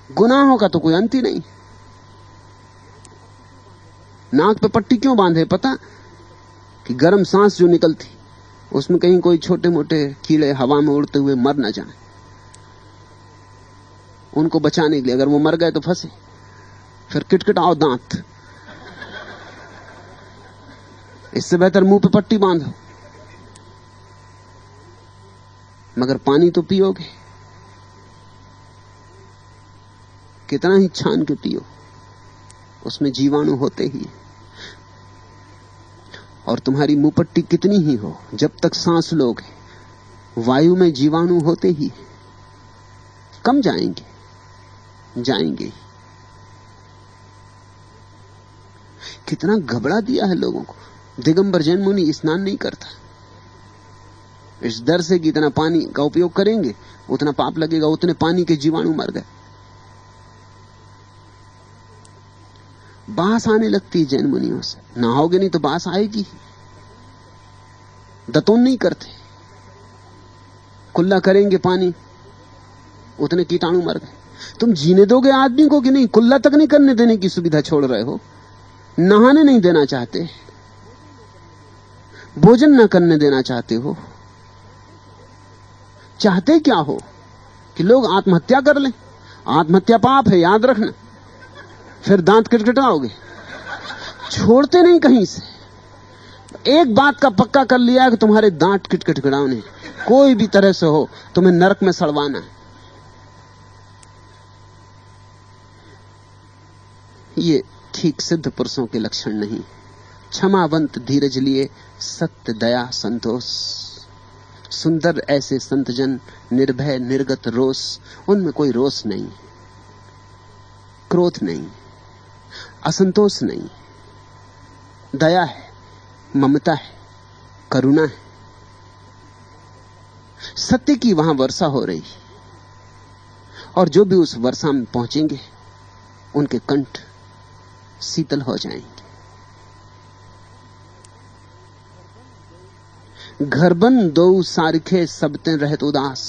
गुनाहों का तो कोई अंत ही नहीं। नाक पे पट्टी क्यों बांधे पता? कि गर्म सांस जो निकलती उसमें कहीं कोई छोटे मोटे कीड़े हवा में उड़ते हुए मर ना जाए, उनको बचाने के लिए। अगर वो मर गए तो फंसे, फिर किटकिटाओ दांत। इससे बेहतर मुंह पे पट्टी बांधो। मगर पानी तो पियोगे, कितना ही छान के पियो, उसमें जीवाणु होते ही। और तुम्हारी मुंह पट्टी कितनी ही हो, जब तक सांस लोगे वायु में जीवाणु होते ही। कम जाएंगे। कितना घबरा दिया है लोगों को। दिगंबर जैन मुनि स्नान नहीं करता, इस डर से कि इतना पानी का उपयोग करेंगे उतना पाप लगेगा, उतने पानी के जीवाणु मर गए। बास आने लगती है जैन मुनियों से। नहाओगे नहीं तो बास आएगी। दतोन नहीं करते, कुल्ला करेंगे पानी, उतने कीटाणु मर गए। तुम जीने दोगे आदमी को कि नहीं? कुल्ला तक नहीं करने देने की सुविधा छोड़ रहे हो, नहाने नहीं देना चाहते, भोजन न करने देना चाहते हो। चाहते क्या हो? कि लोग आत्महत्या कर लें। आत्महत्या पाप है, याद रखना। फिर दांत किटकिटाओगे, छोड़ते नहीं कहीं से। एक बात का पक्का कर लिया है कि तुम्हारे दांत किटकिटाने, कोई भी तरह से हो, तुम्हें नरक में सड़वाना है। ये ठीक सिद्ध पुरुषों के लक्षण नहीं। क्षमावंत, धीरज लिए, सत्य, दया, संतोष, सुंदर ऐसे संतजन, निर्भय, निर्गत रोष। उनमें कोई रोष नहीं, क्रोध नहीं, असंतोष नहीं, दया है, ममता है, करुणा है। सत्य की वहां वर्षा हो रही, और जो भी उस वर्षा में पहुंचेंगे उनके कंठ शीतल हो जाएंगे। घर बन दो सारिखे सबते रहत उदास।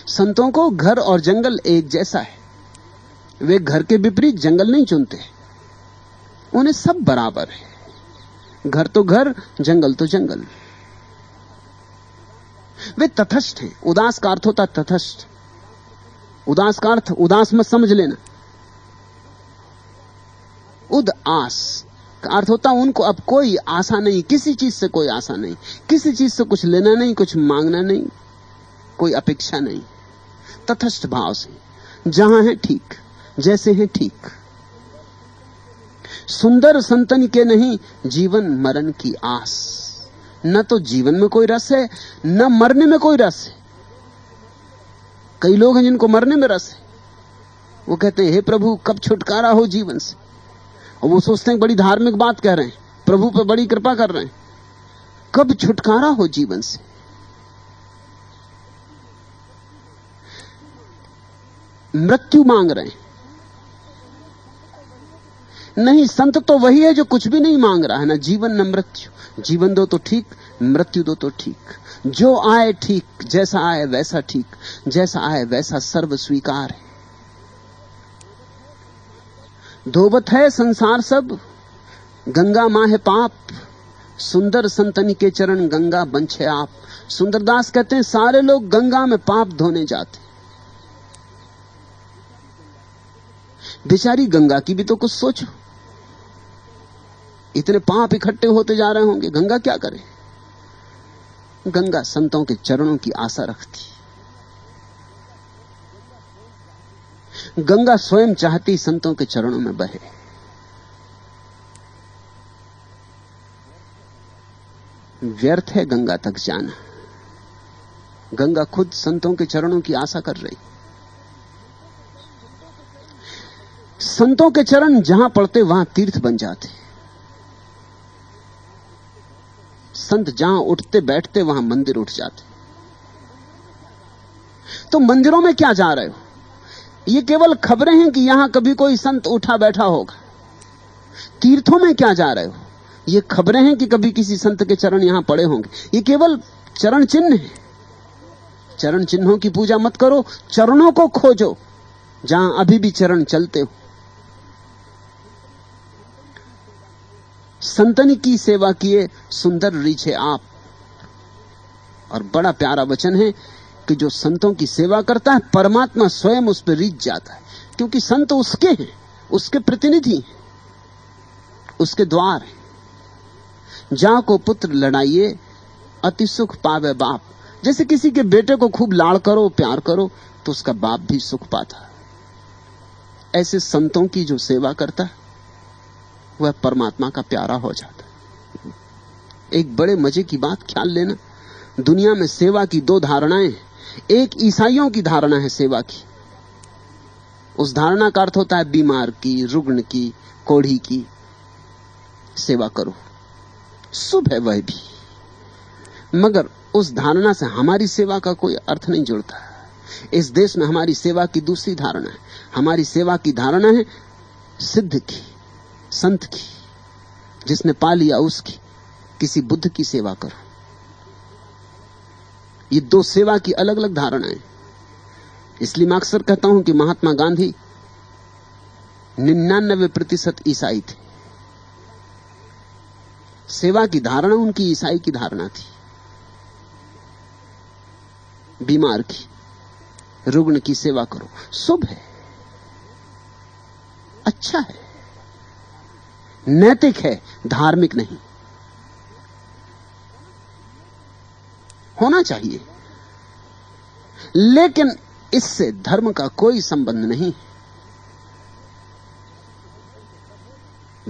संतों को घर और जंगल एक जैसा है। वे घर के विपरीत जंगल नहीं चुनते, उन्हें सब बराबर है। घर तो घर, जंगल तो जंगल। वे तटस्थ हैं। उदास का अर्थ होता तटस्थ। उदास का अर्थ उदास मत समझ लेना। उद आस का अर्थ होता उनको अब कोई आशा नहीं, किसी चीज से कोई आशा नहीं, किसी चीज से कुछ लेना नहीं, कुछ मांगना नहीं, कोई अपेक्षा नहीं। तटस्थ भाव से, जहां है ठीक, जैसे हैं ठीक। सुंदर संतन के नहीं जीवन मरण की आस। न तो जीवन में कोई रस है, न मरने में कोई रस है। कई लोग हैं जिनको मरने में रस है। वो कहते हैं, हे प्रभु कब छुटकारा हो जीवन से। और वो सोचते हैं बड़ी धार्मिक बात कह रहे हैं, प्रभु पे बड़ी कृपा कर रहे हैं, कब छुटकारा हो जीवन से। मृत्यु मांग रहे हैं। नहीं, संत तो वही है जो कुछ भी नहीं मांग रहा है, ना जीवन न मृत्यु। जीवन दो तो ठीक, मृत्यु दो तो ठीक। जो आए ठीक, जैसा आए वैसा ठीक, जैसा आए वैसा सर्व स्वीकार है। धोबत है संसार सब, गंगा माँ है पाप। सुंदर संतन के चरण गंगा बंछे आप। सुंदरदास कहते हैं सारे लोग गंगा में पाप धोने जाते। बेचारी गंगा की भी तो कुछ सोचो। इतने पाप इकट्ठे होते जा रहे होंगे, गंगा क्या करे? गंगा संतों के चरणों की आशा रखती। गंगा स्वयं चाहती संतों के चरणों में बहे। व्यर्थ है गंगा तक जाना। गंगा खुद संतों के चरणों की आशा कर रही। संतों के चरण जहां पड़ते वहां तीर्थ बन जाते। संत जहां उठते बैठते वहां मंदिर उठ जाते। तो मंदिरों में क्या जा रहे हो? ये केवल खबरें हैं कि यहां कभी कोई संत उठा बैठा होगा। तीर्थों में क्या जा रहे हो? ये खबरें हैं कि कभी किसी संत के चरण यहां पड़े होंगे। ये केवल चरण चिन्ह है। चरण चिन्हों की पूजा मत करो, चरणों को खोजो जहां अभी भी चरण चलते हो। संतन की सेवा किए सुंदर रीछे आप। और बड़ा प्यारा वचन है कि जो संतों की सेवा करता है परमात्मा स्वयं उस पर रीझ जाता है, क्योंकि संत उसके हैं, उसके प्रतिनिधि हैं, उसके द्वार हैं। जा को पुत्र लड़ाइए अति सुख पावे बाप। जैसे किसी के बेटे को खूब लाड़ करो, प्यार करो, तो उसका बाप भी सुख पाता। ऐसे संतों की जो सेवा करता है वह परमात्मा का प्यारा हो जाता। एक बड़े मजे की बात ख्याल लेना, दुनिया में सेवा की दो धारणाएं हैं। एक ईसाइयों की धारणा है सेवा की। उस धारणा का अर्थ होता है बीमार की, रुग्ण की, कोढ़ी की सेवा करो। शुभ है वह भी, मगर उस धारणा से हमारी सेवा का कोई अर्थ नहीं जुड़ता। इस देश में हमारी सेवा की दूसरी धारणा है। हमारी सेवा की धारणा है सिद्ध की, संत की, जिसने पा लिया उसकी, किसी बुद्ध की सेवा करो। ये दो सेवा की अलग अलग धारणाएं। इसलिए मैं अक्सर कहता हूं कि महात्मा गांधी 99% ईसाई थे। सेवा की धारणा उनकी ईसाई की धारणा थी। बीमार की, रुग्ण की सेवा करो, शुभ है, अच्छा है, नैतिक है, धार्मिक नहीं। होना चाहिए, लेकिन इससे धर्म का कोई संबंध नहीं।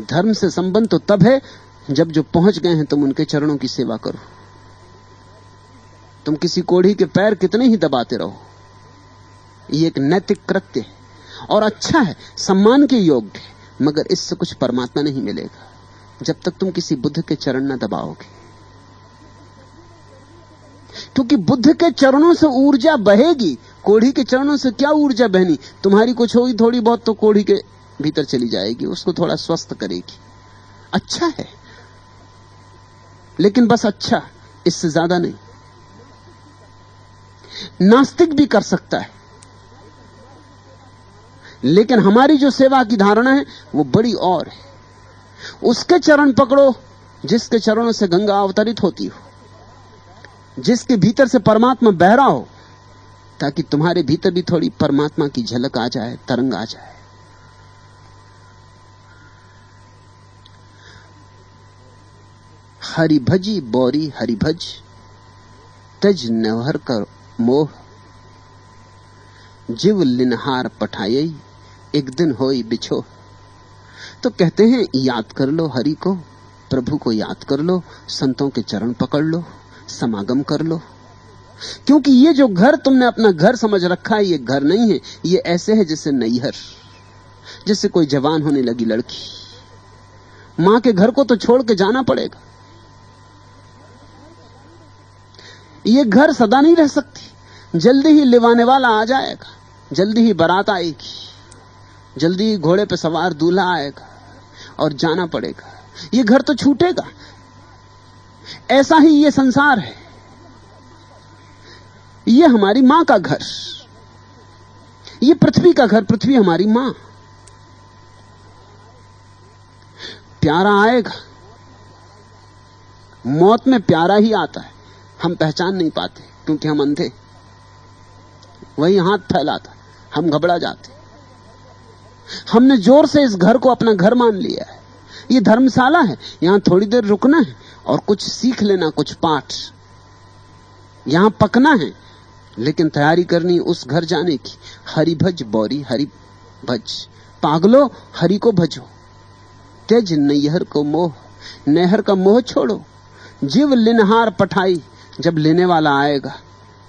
धर्म से संबंध तो तब है जब जो पहुंच गए हैं तुम उनके चरणों की सेवा करो। तुम किसी कोढ़ी के पैर कितने ही दबाते रहो, ये एक नैतिक कृत्य है और अच्छा है, सम्मान के योग्य है, मगर इससे कुछ परमात्मा नहीं मिलेगा जब तक तुम किसी बुद्ध के चरण न दबाओगे। क्योंकि बुद्ध के चरणों से ऊर्जा बहेगी, कोढ़ी के चरणों से क्या ऊर्जा बहनी? तुम्हारी कुछ होगी थोड़ी बहुत तो कोढ़ी के भीतर चली जाएगी, उसको थोड़ा स्वस्थ करेगी। अच्छा है, लेकिन बस अच्छा, इससे ज्यादा नहीं। नास्तिक भी कर सकता है, लेकिन हमारी जो सेवा की धारणा है वो बड़ी और है। उसके चरण पकड़ो जिसके चरणों से गंगा अवतरित होती हो, जिसके भीतर से परमात्मा बह रहा हो, ताकि तुम्हारे भीतर भी थोड़ी परमात्मा की झलक आ जाए, तरंग आ जाए। हरि भजी बौरी हरि भज, तज नवहर कर मोह, जीव लिनहार पठाई, एक दिन होई बिछो। तो कहते हैं याद कर लो हरि को, प्रभु को याद कर लो, संतों के चरण पकड़ लो, समागम कर लो। क्योंकि ये जो घर तुमने अपना घर समझ रखा है, ये घर नहीं है। ये ऐसे है जैसे नैहर, जैसे कोई जवान होने लगी लड़की, मां के घर को तो छोड़ के जाना पड़ेगा। ये घर सदा नहीं रह सकती, जल्दी ही लिवाने वाला आ जाएगा, जल्दी ही बारात आएगी, जल्दी ही घोड़े पे सवार दूल्हा आएगा और जाना पड़ेगा। ये घर तो छूटेगा। ऐसा ही ये संसार है, ये हमारी मां का घर, ये पृथ्वी का घर, पृथ्वी हमारी मां। प्यारा आएगा, मौत में प्यारा ही आता है, हम पहचान नहीं पाते क्योंकि हम अंधे। वही हाथ फैलाता, हम घबरा जाते। हमने जोर से इस घर को अपना घर मान लिया है। ये धर्मशाला है, यहां थोड़ी देर रुकना है और कुछ सीख लेना, कुछ पाठ। यहां पकना है, लेकिन तैयारी करनी उस घर जाने की। हरि भज बौरी हरि भज, पागलो हरि को भजो, तेज नैहर को मोह, नहर का मोह छोड़ो। जीव लिनहार पठाई, जब लेने वाला आएगा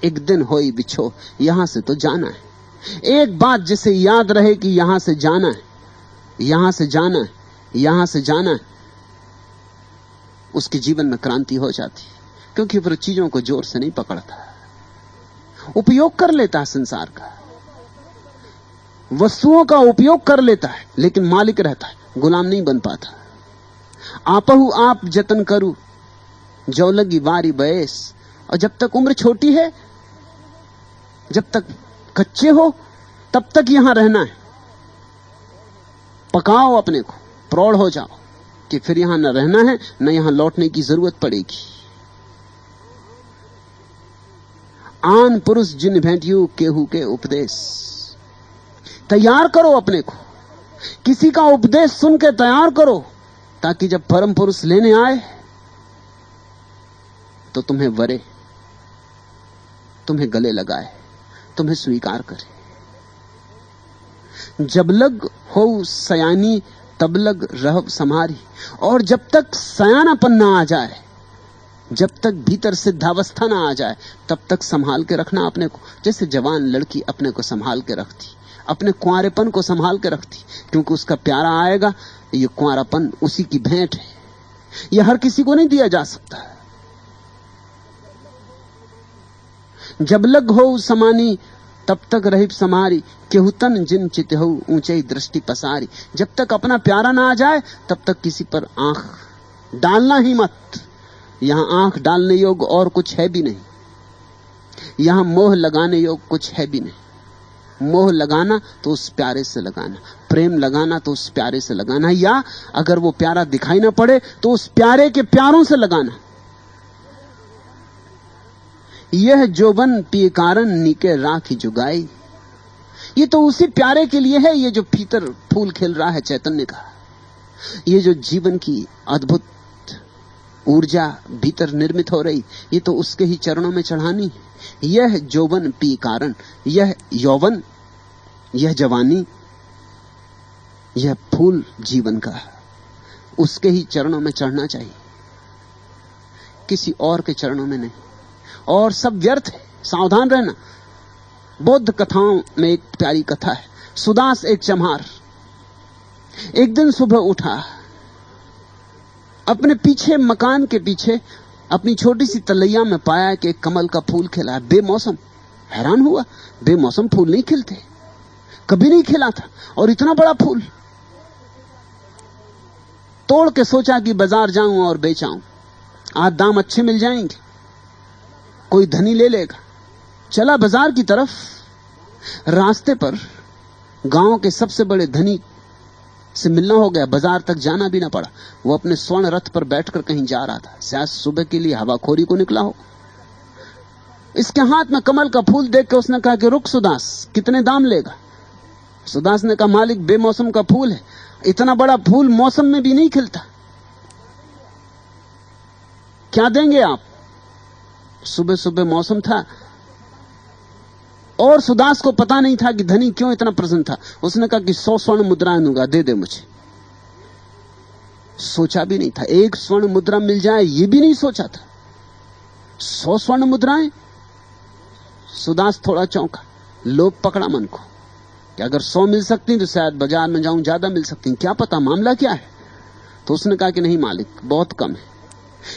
एक दिन होई बिछो। यहां से तो जाना है। एक बात जिसे याद रहे कि यहां से जाना है, यहां से जाना है, यहां से जाना है, उसके जीवन में क्रांति हो जाती, क्योंकि फिर चीजों को जोर से नहीं पकड़ता, उपयोग कर लेता है संसार का, वस्तुओं का उपयोग कर लेता है, लेकिन मालिक रहता है, गुलाम नहीं बन पाता। आपहु आप जतन करूं, जो लगी वारी बयस। और जब तक उम्र छोटी है, जब तक कच्चे हो, तब तक यहां रहना है। पकाओ अपने को, प्रौढ़ हो जाओ कि फिर यहां न रहना है, न यहां लौटने की जरूरत पड़ेगी। आन पुरुष जिन भेंटियू केहू के उपदेश। तैयार करो अपने को, किसी का उपदेश सुन के तैयार करो, ताकि जब परम पुरुष लेने आए तो तुम्हें वरे, तुम्हें गले लगाए, तुम्हें स्वीकार करे। जब लग हो सयानी तब लग रह समारी। और जब तक सयानापन ना आ जाए, जब तक भीतर सिद्धावस्था ना आ जाए, तब तक संभाल के रखना अपने को। जैसे जवान लड़की अपने को संभाल के रखती, अपने कुंवारेपन को संभाल के रखती, क्योंकि उसका प्यारा आएगा। ये कुंवारापन उसी की भेंट है, यह हर किसी को नहीं दिया जा सकता। जब लग हो समानी तब तक रहिब समारी, केहू तन जिन चितहु ऊंचाई दृष्टि पसारी। जब तक अपना प्यारा ना आ जाए तब तक किसी पर आंख डालना ही मत। यहां आंख डालने योग्य और कुछ है भी नहीं, यहां मोह लगाने योग्य कुछ है भी नहीं। मोह लगाना तो उस प्यारे से लगाना, प्रेम लगाना तो उस प्यारे से लगाना, या अगर वो प्यारा दिखाई ना पड़े तो उस प्यारे के प्यारों से लगाना। यह जोबन पिए कारण नीके राखी जुगाई। ये तो उसी प्यारे के लिए है, ये जो भीतर फूल खिल रहा है चैतन्य का, ये जो जीवन की अद्भुत ऊर्जा भीतर निर्मित हो रही, ये तो उसके ही चरणों में चढ़ानी है। यह जोबन पी कारण, यह यौवन, यह जवानी, यह फूल जीवन का, उसके ही चरणों में चढ़ना चाहिए, किसी और के चरणों में नहीं। और सब व्यर्थ है, सावधान रहना। बौद्ध कथाओं में एक प्यारी कथा है। सुदास एक चम्हार एक दिन सुबह उठा, अपने पीछे मकान के पीछे अपनी छोटी सी तलैया में पाया कि एक कमल का फूल खिला है बेमौसम। हैरान हुआ, बेमौसम फूल नहीं खिलते, कभी नहीं खिला था, और इतना बड़ा फूल। तोड़ के सोचा कि बाजार जाऊं और बेचाऊं, आज दाम अच्छे मिल जाएंगे, कोई धनी ले लेगा। चला बाजार की तरफ। रास्ते पर गांव के सबसे बड़े धनी से मिलना हो गया, बाजार तक जाना भी ना पड़ा। वो अपने स्वर्ण रथ पर बैठकर कहीं जा रहा था, शायद सुबह के लिए हवाखोरी को निकला हो। इसके हाथ में कमल का फूल देख के उसने कहा कि रुक सुदास, कितने दाम लेगा? सुदास ने कहा मालिक, बेमौसम का फूल है, इतना बड़ा फूल मौसम में भी नहीं खिलता, क्या देंगे आप? सुबह सुबह मौसम था और सुदास को पता नहीं था कि धनी क्यों इतना प्रसन्न था। उसने कहा कि 100 स्वर्ण मुद्राएं दूंगा, दे दे मुझे। सोचा भी नहीं था 1 स्वर्ण मुद्रा मिल जाए, ये भी नहीं सोचा था। 100 स्वर्ण मुद्राएं? सुदास थोड़ा चौंका, लोभ पकड़ा मन को कि अगर 100 मिल सकती तो शायद बाजार में जाऊं, ज्यादा मिल सकती, क्या पता मामला क्या है। तो उसने कहा कि नहीं मालिक, बहुत कम है।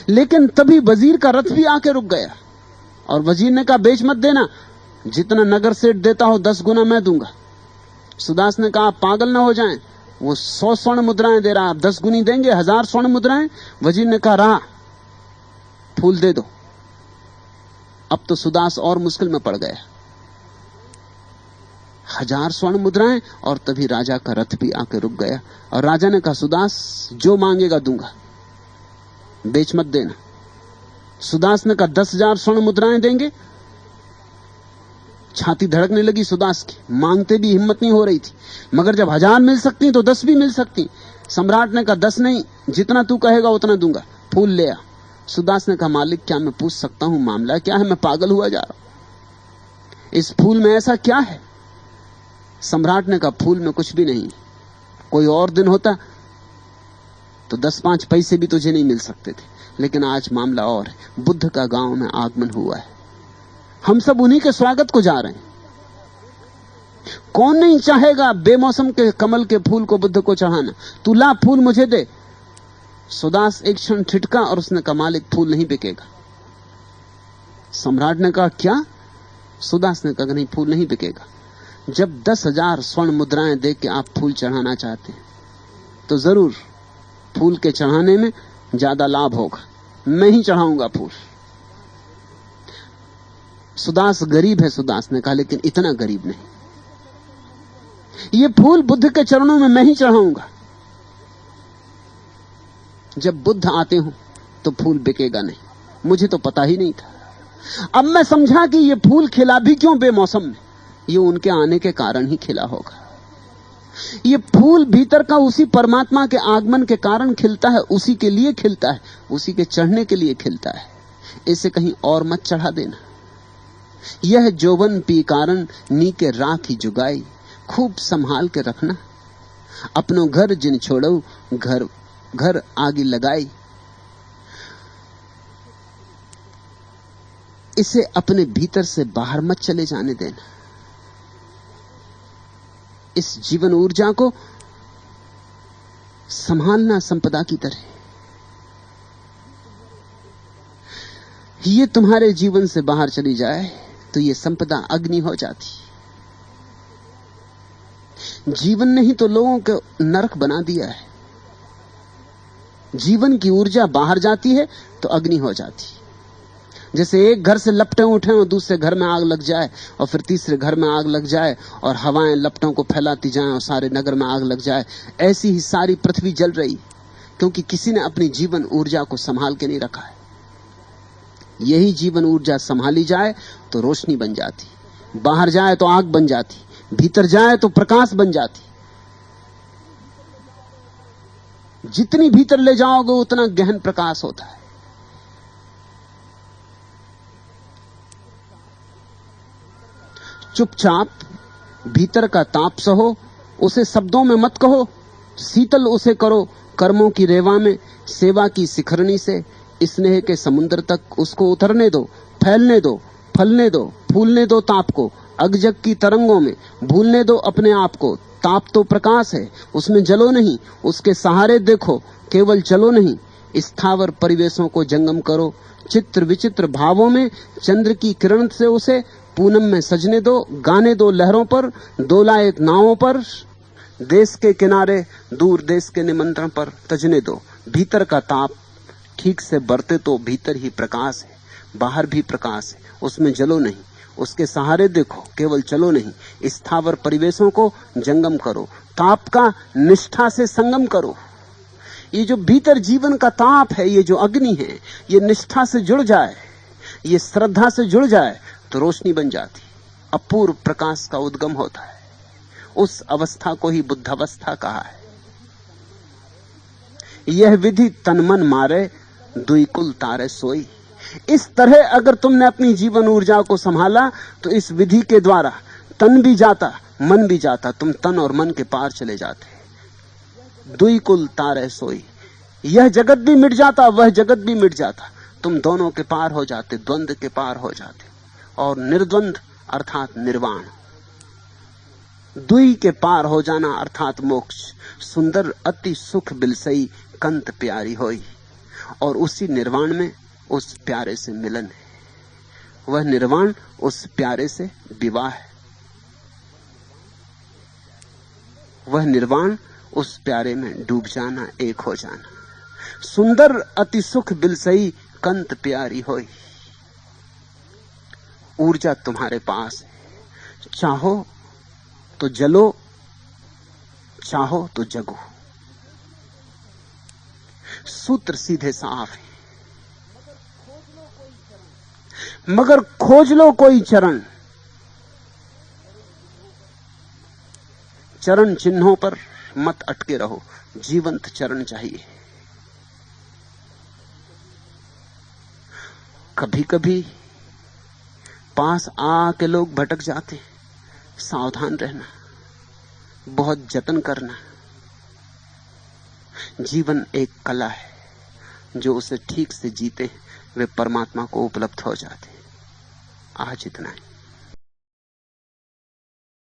लेकिन तभी वजीर का रथ भी आके रुक गया और वजीर ने कहा बेच मत देना, जितना नगर सेठ देता हो 10 गुना मैं दूंगा। सुदास ने कहा पागल ना हो जाएं, वो 100 स्वर्ण मुद्राएं दे रहा, आप 10 गुनी देंगे, 1000 स्वर्ण मुद्राएं। वजीर ने कहा रहा, फूल दे दो। अब तो सुदास और मुश्किल में पड़ गया। 1000 स्वर्ण मुद्राएं, और तभी राजा का रथ भी आके रुक गया। और राजा ने कहा सुदास, जो मांगेगा दूंगा, बेच मत देना। सुदास ने कहा 10,000 स्वर्ण मुद्राएं देंगे। छाती धड़कने लगी सुदास की, मांगते भी हिम्मत नहीं हो रही थी, मगर जब 1000 मिल सकती तो 10 भी मिल सकती। सम्राट ने कहा 10 नहीं, जितना तू कहेगा उतना दूंगा, फूल ले आ। सुदास ने कहा मालिक, क्या मैं पूछ सकता हूं मामला क्या है? मैं पागल हुआ जा रहा हूं, इस फूल में ऐसा क्या है? सम्राट ने कहा फूल में कुछ भी नहीं, कोई और दिन होता तो 10-5 पैसे भी तुझे नहीं मिल सकते थे, लेकिन आज मामला और है। बुद्ध का गांव में आगमन हुआ है, हम सब उन्हीं के स्वागत को जा रहे हैं। कौन नहीं चाहेगा बेमौसम के कमल के फूल को बुद्ध को चढ़ाना? तू ला फूल मुझे दे। सुदास एक क्षण ठिठका और उसने कहा मालिक, फूल नहीं बिकेगा। सम्राट ने कहा क्या? सुदास ने कहा नहीं, फूल नहीं बिकेगा। जब 10,000 स्वर्ण मुद्राएं दे के आप फूल चढ़ाना चाहते हैं तो जरूर फूल के चढ़ाने में ज्यादा लाभ होगा, मैं ही चढ़ाऊंगा फूल। सुदास गरीब है, सुदास ने कहा, लेकिन इतना गरीब नहीं, ये फूल बुद्ध के चरणों में मैं ही चढ़ाऊंगा। जब बुद्ध आते हो तो फूल बिकेगा नहीं, मुझे तो पता ही नहीं था। अब मैं समझा कि ये फूल खिला भी क्यों बेमौसम में, ये उनके आने के कारण ही खिला होगा। ये फूल भीतर का उसी परमात्मा के आगमन के कारण खिलता है, उसी के लिए खिलता है, उसी के चढ़ने के लिए खिलता है। इसे कहीं और मत चढ़ा देना। यह जोवन पी कारण नीके राखी जुगाई, खूब संभाल के रखना। अपनो घर जिन छोड़ो घर घर आगी लगाई। इसे अपने भीतर से बाहर मत चले जाने देना। इस जीवन ऊर्जा को संभालना संपदा की तरह। ये तुम्हारे जीवन से बाहर चली जाए तो ये संपदा अग्नि हो जाती। जीवन ने ही तो लोगों को नरक बना दिया है। जीवन की ऊर्जा बाहर जाती है तो अग्नि हो जाती है। जैसे एक घर से लपटें उठे और दूसरे घर में आग लग जाए और फिर तीसरे घर में आग लग जाए और हवाएं लपटों को फैलाती जाएं और सारे नगर में आग लग जाए, ऐसी ही सारी पृथ्वी जल रही, क्योंकि किसी ने अपनी जीवन ऊर्जा को संभाल के नहीं रखा है। यही जीवन ऊर्जा संभाली जाए तो रोशनी बन जाती, बाहर जाए तो आग बन जाती, भीतर जाए तो प्रकाश बन जाती। जितनी भीतर ले जाओगे उतना गहन प्रकाश होता है। चुपचाप भीतर का ताप सहो, उसे शब्दों में मत कहो, शीतल उसे करो कर्मों की रेवा में, सेवा की शिखरनी से स्नेह के समुद्र तक उसको उतरने दो, फैलने दो, फलने दो, फूलने दो ताप को, अगजग की तरंगों में भूलने दो अपने आप को। ताप तो प्रकाश है, उसमें जलो नहीं, उसके सहारे देखो, केवल चलो नहीं। स्थावर परिवेशों को जंगम करो, चित्र विचित्र भावों में चंद्र की किरण से उसे पूनम में सजने दो, गाने दो लहरों पर, डोला एक नावों पर, देश के किनारे दूर देश के निमंत्रण पर तजने दो। भीतर का ताप ठीक से बरते तो भीतर ही प्रकाश है, बाहर भी प्रकाश है, उसमें जलो नहीं, उसके सहारे देखो, केवल चलो नहीं। स्थावर परिवेशों को जंगम करो, ताप का निष्ठा से संगम करो। ये जो भीतर जीवन का ताप है, ये जो अग्नि है, ये निष्ठा से जुड़ जाए, ये श्रद्धा से जुड़ जाए तो रोशनी बन जाती, अपूर्व प्रकाश का उद्गम होता है। उस अवस्था को ही बुद्धावस्था कहा है। यह विधि तन मन मारे, दुई कुल तारे सोई। इस तरह अगर तुमने अपनी जीवन ऊर्जा को संभाला तो इस विधि के द्वारा तन भी जाता, मन भी जाता, तुम तन और मन के पार चले जाते। दुई कुल तारे सोई, यह जगत भी मिट जाता, वह जगत भी मिट जाता, तुम दोनों के पार हो जाते, द्वंद्व के पार हो जाते और निर्द्वंद अर्थात निर्वाण। दुई के पार हो जाना अर्थात मोक्ष। सुंदर अति सुख बिलसई, कंत प्यारी होई। और उसी निर्वाण में उस प्यारे से मिलन है, वह निर्वाण उस प्यारे से विवाह है, वह निर्वाण उस प्यारे में डूब जाना, एक हो जाना। सुंदर अति सुख बिलसई, कंत प्यारी होई। ऊर्जा तुम्हारे पास है, चाहो तो जलो, चाहो तो जगो। सूत्र सीधे साफ है, मगर खोज लो कोई चरण। चरण चिन्हों पर मत अटके रहो, जीवंत चरण चाहिए। कभी कभी पास आके लोग भटक जाते, सावधान रहना, बहुत जतन करना। जीवन एक कला है, जो उसे ठीक से जीते वे परमात्मा को उपलब्ध हो जाते। आज इतना ही।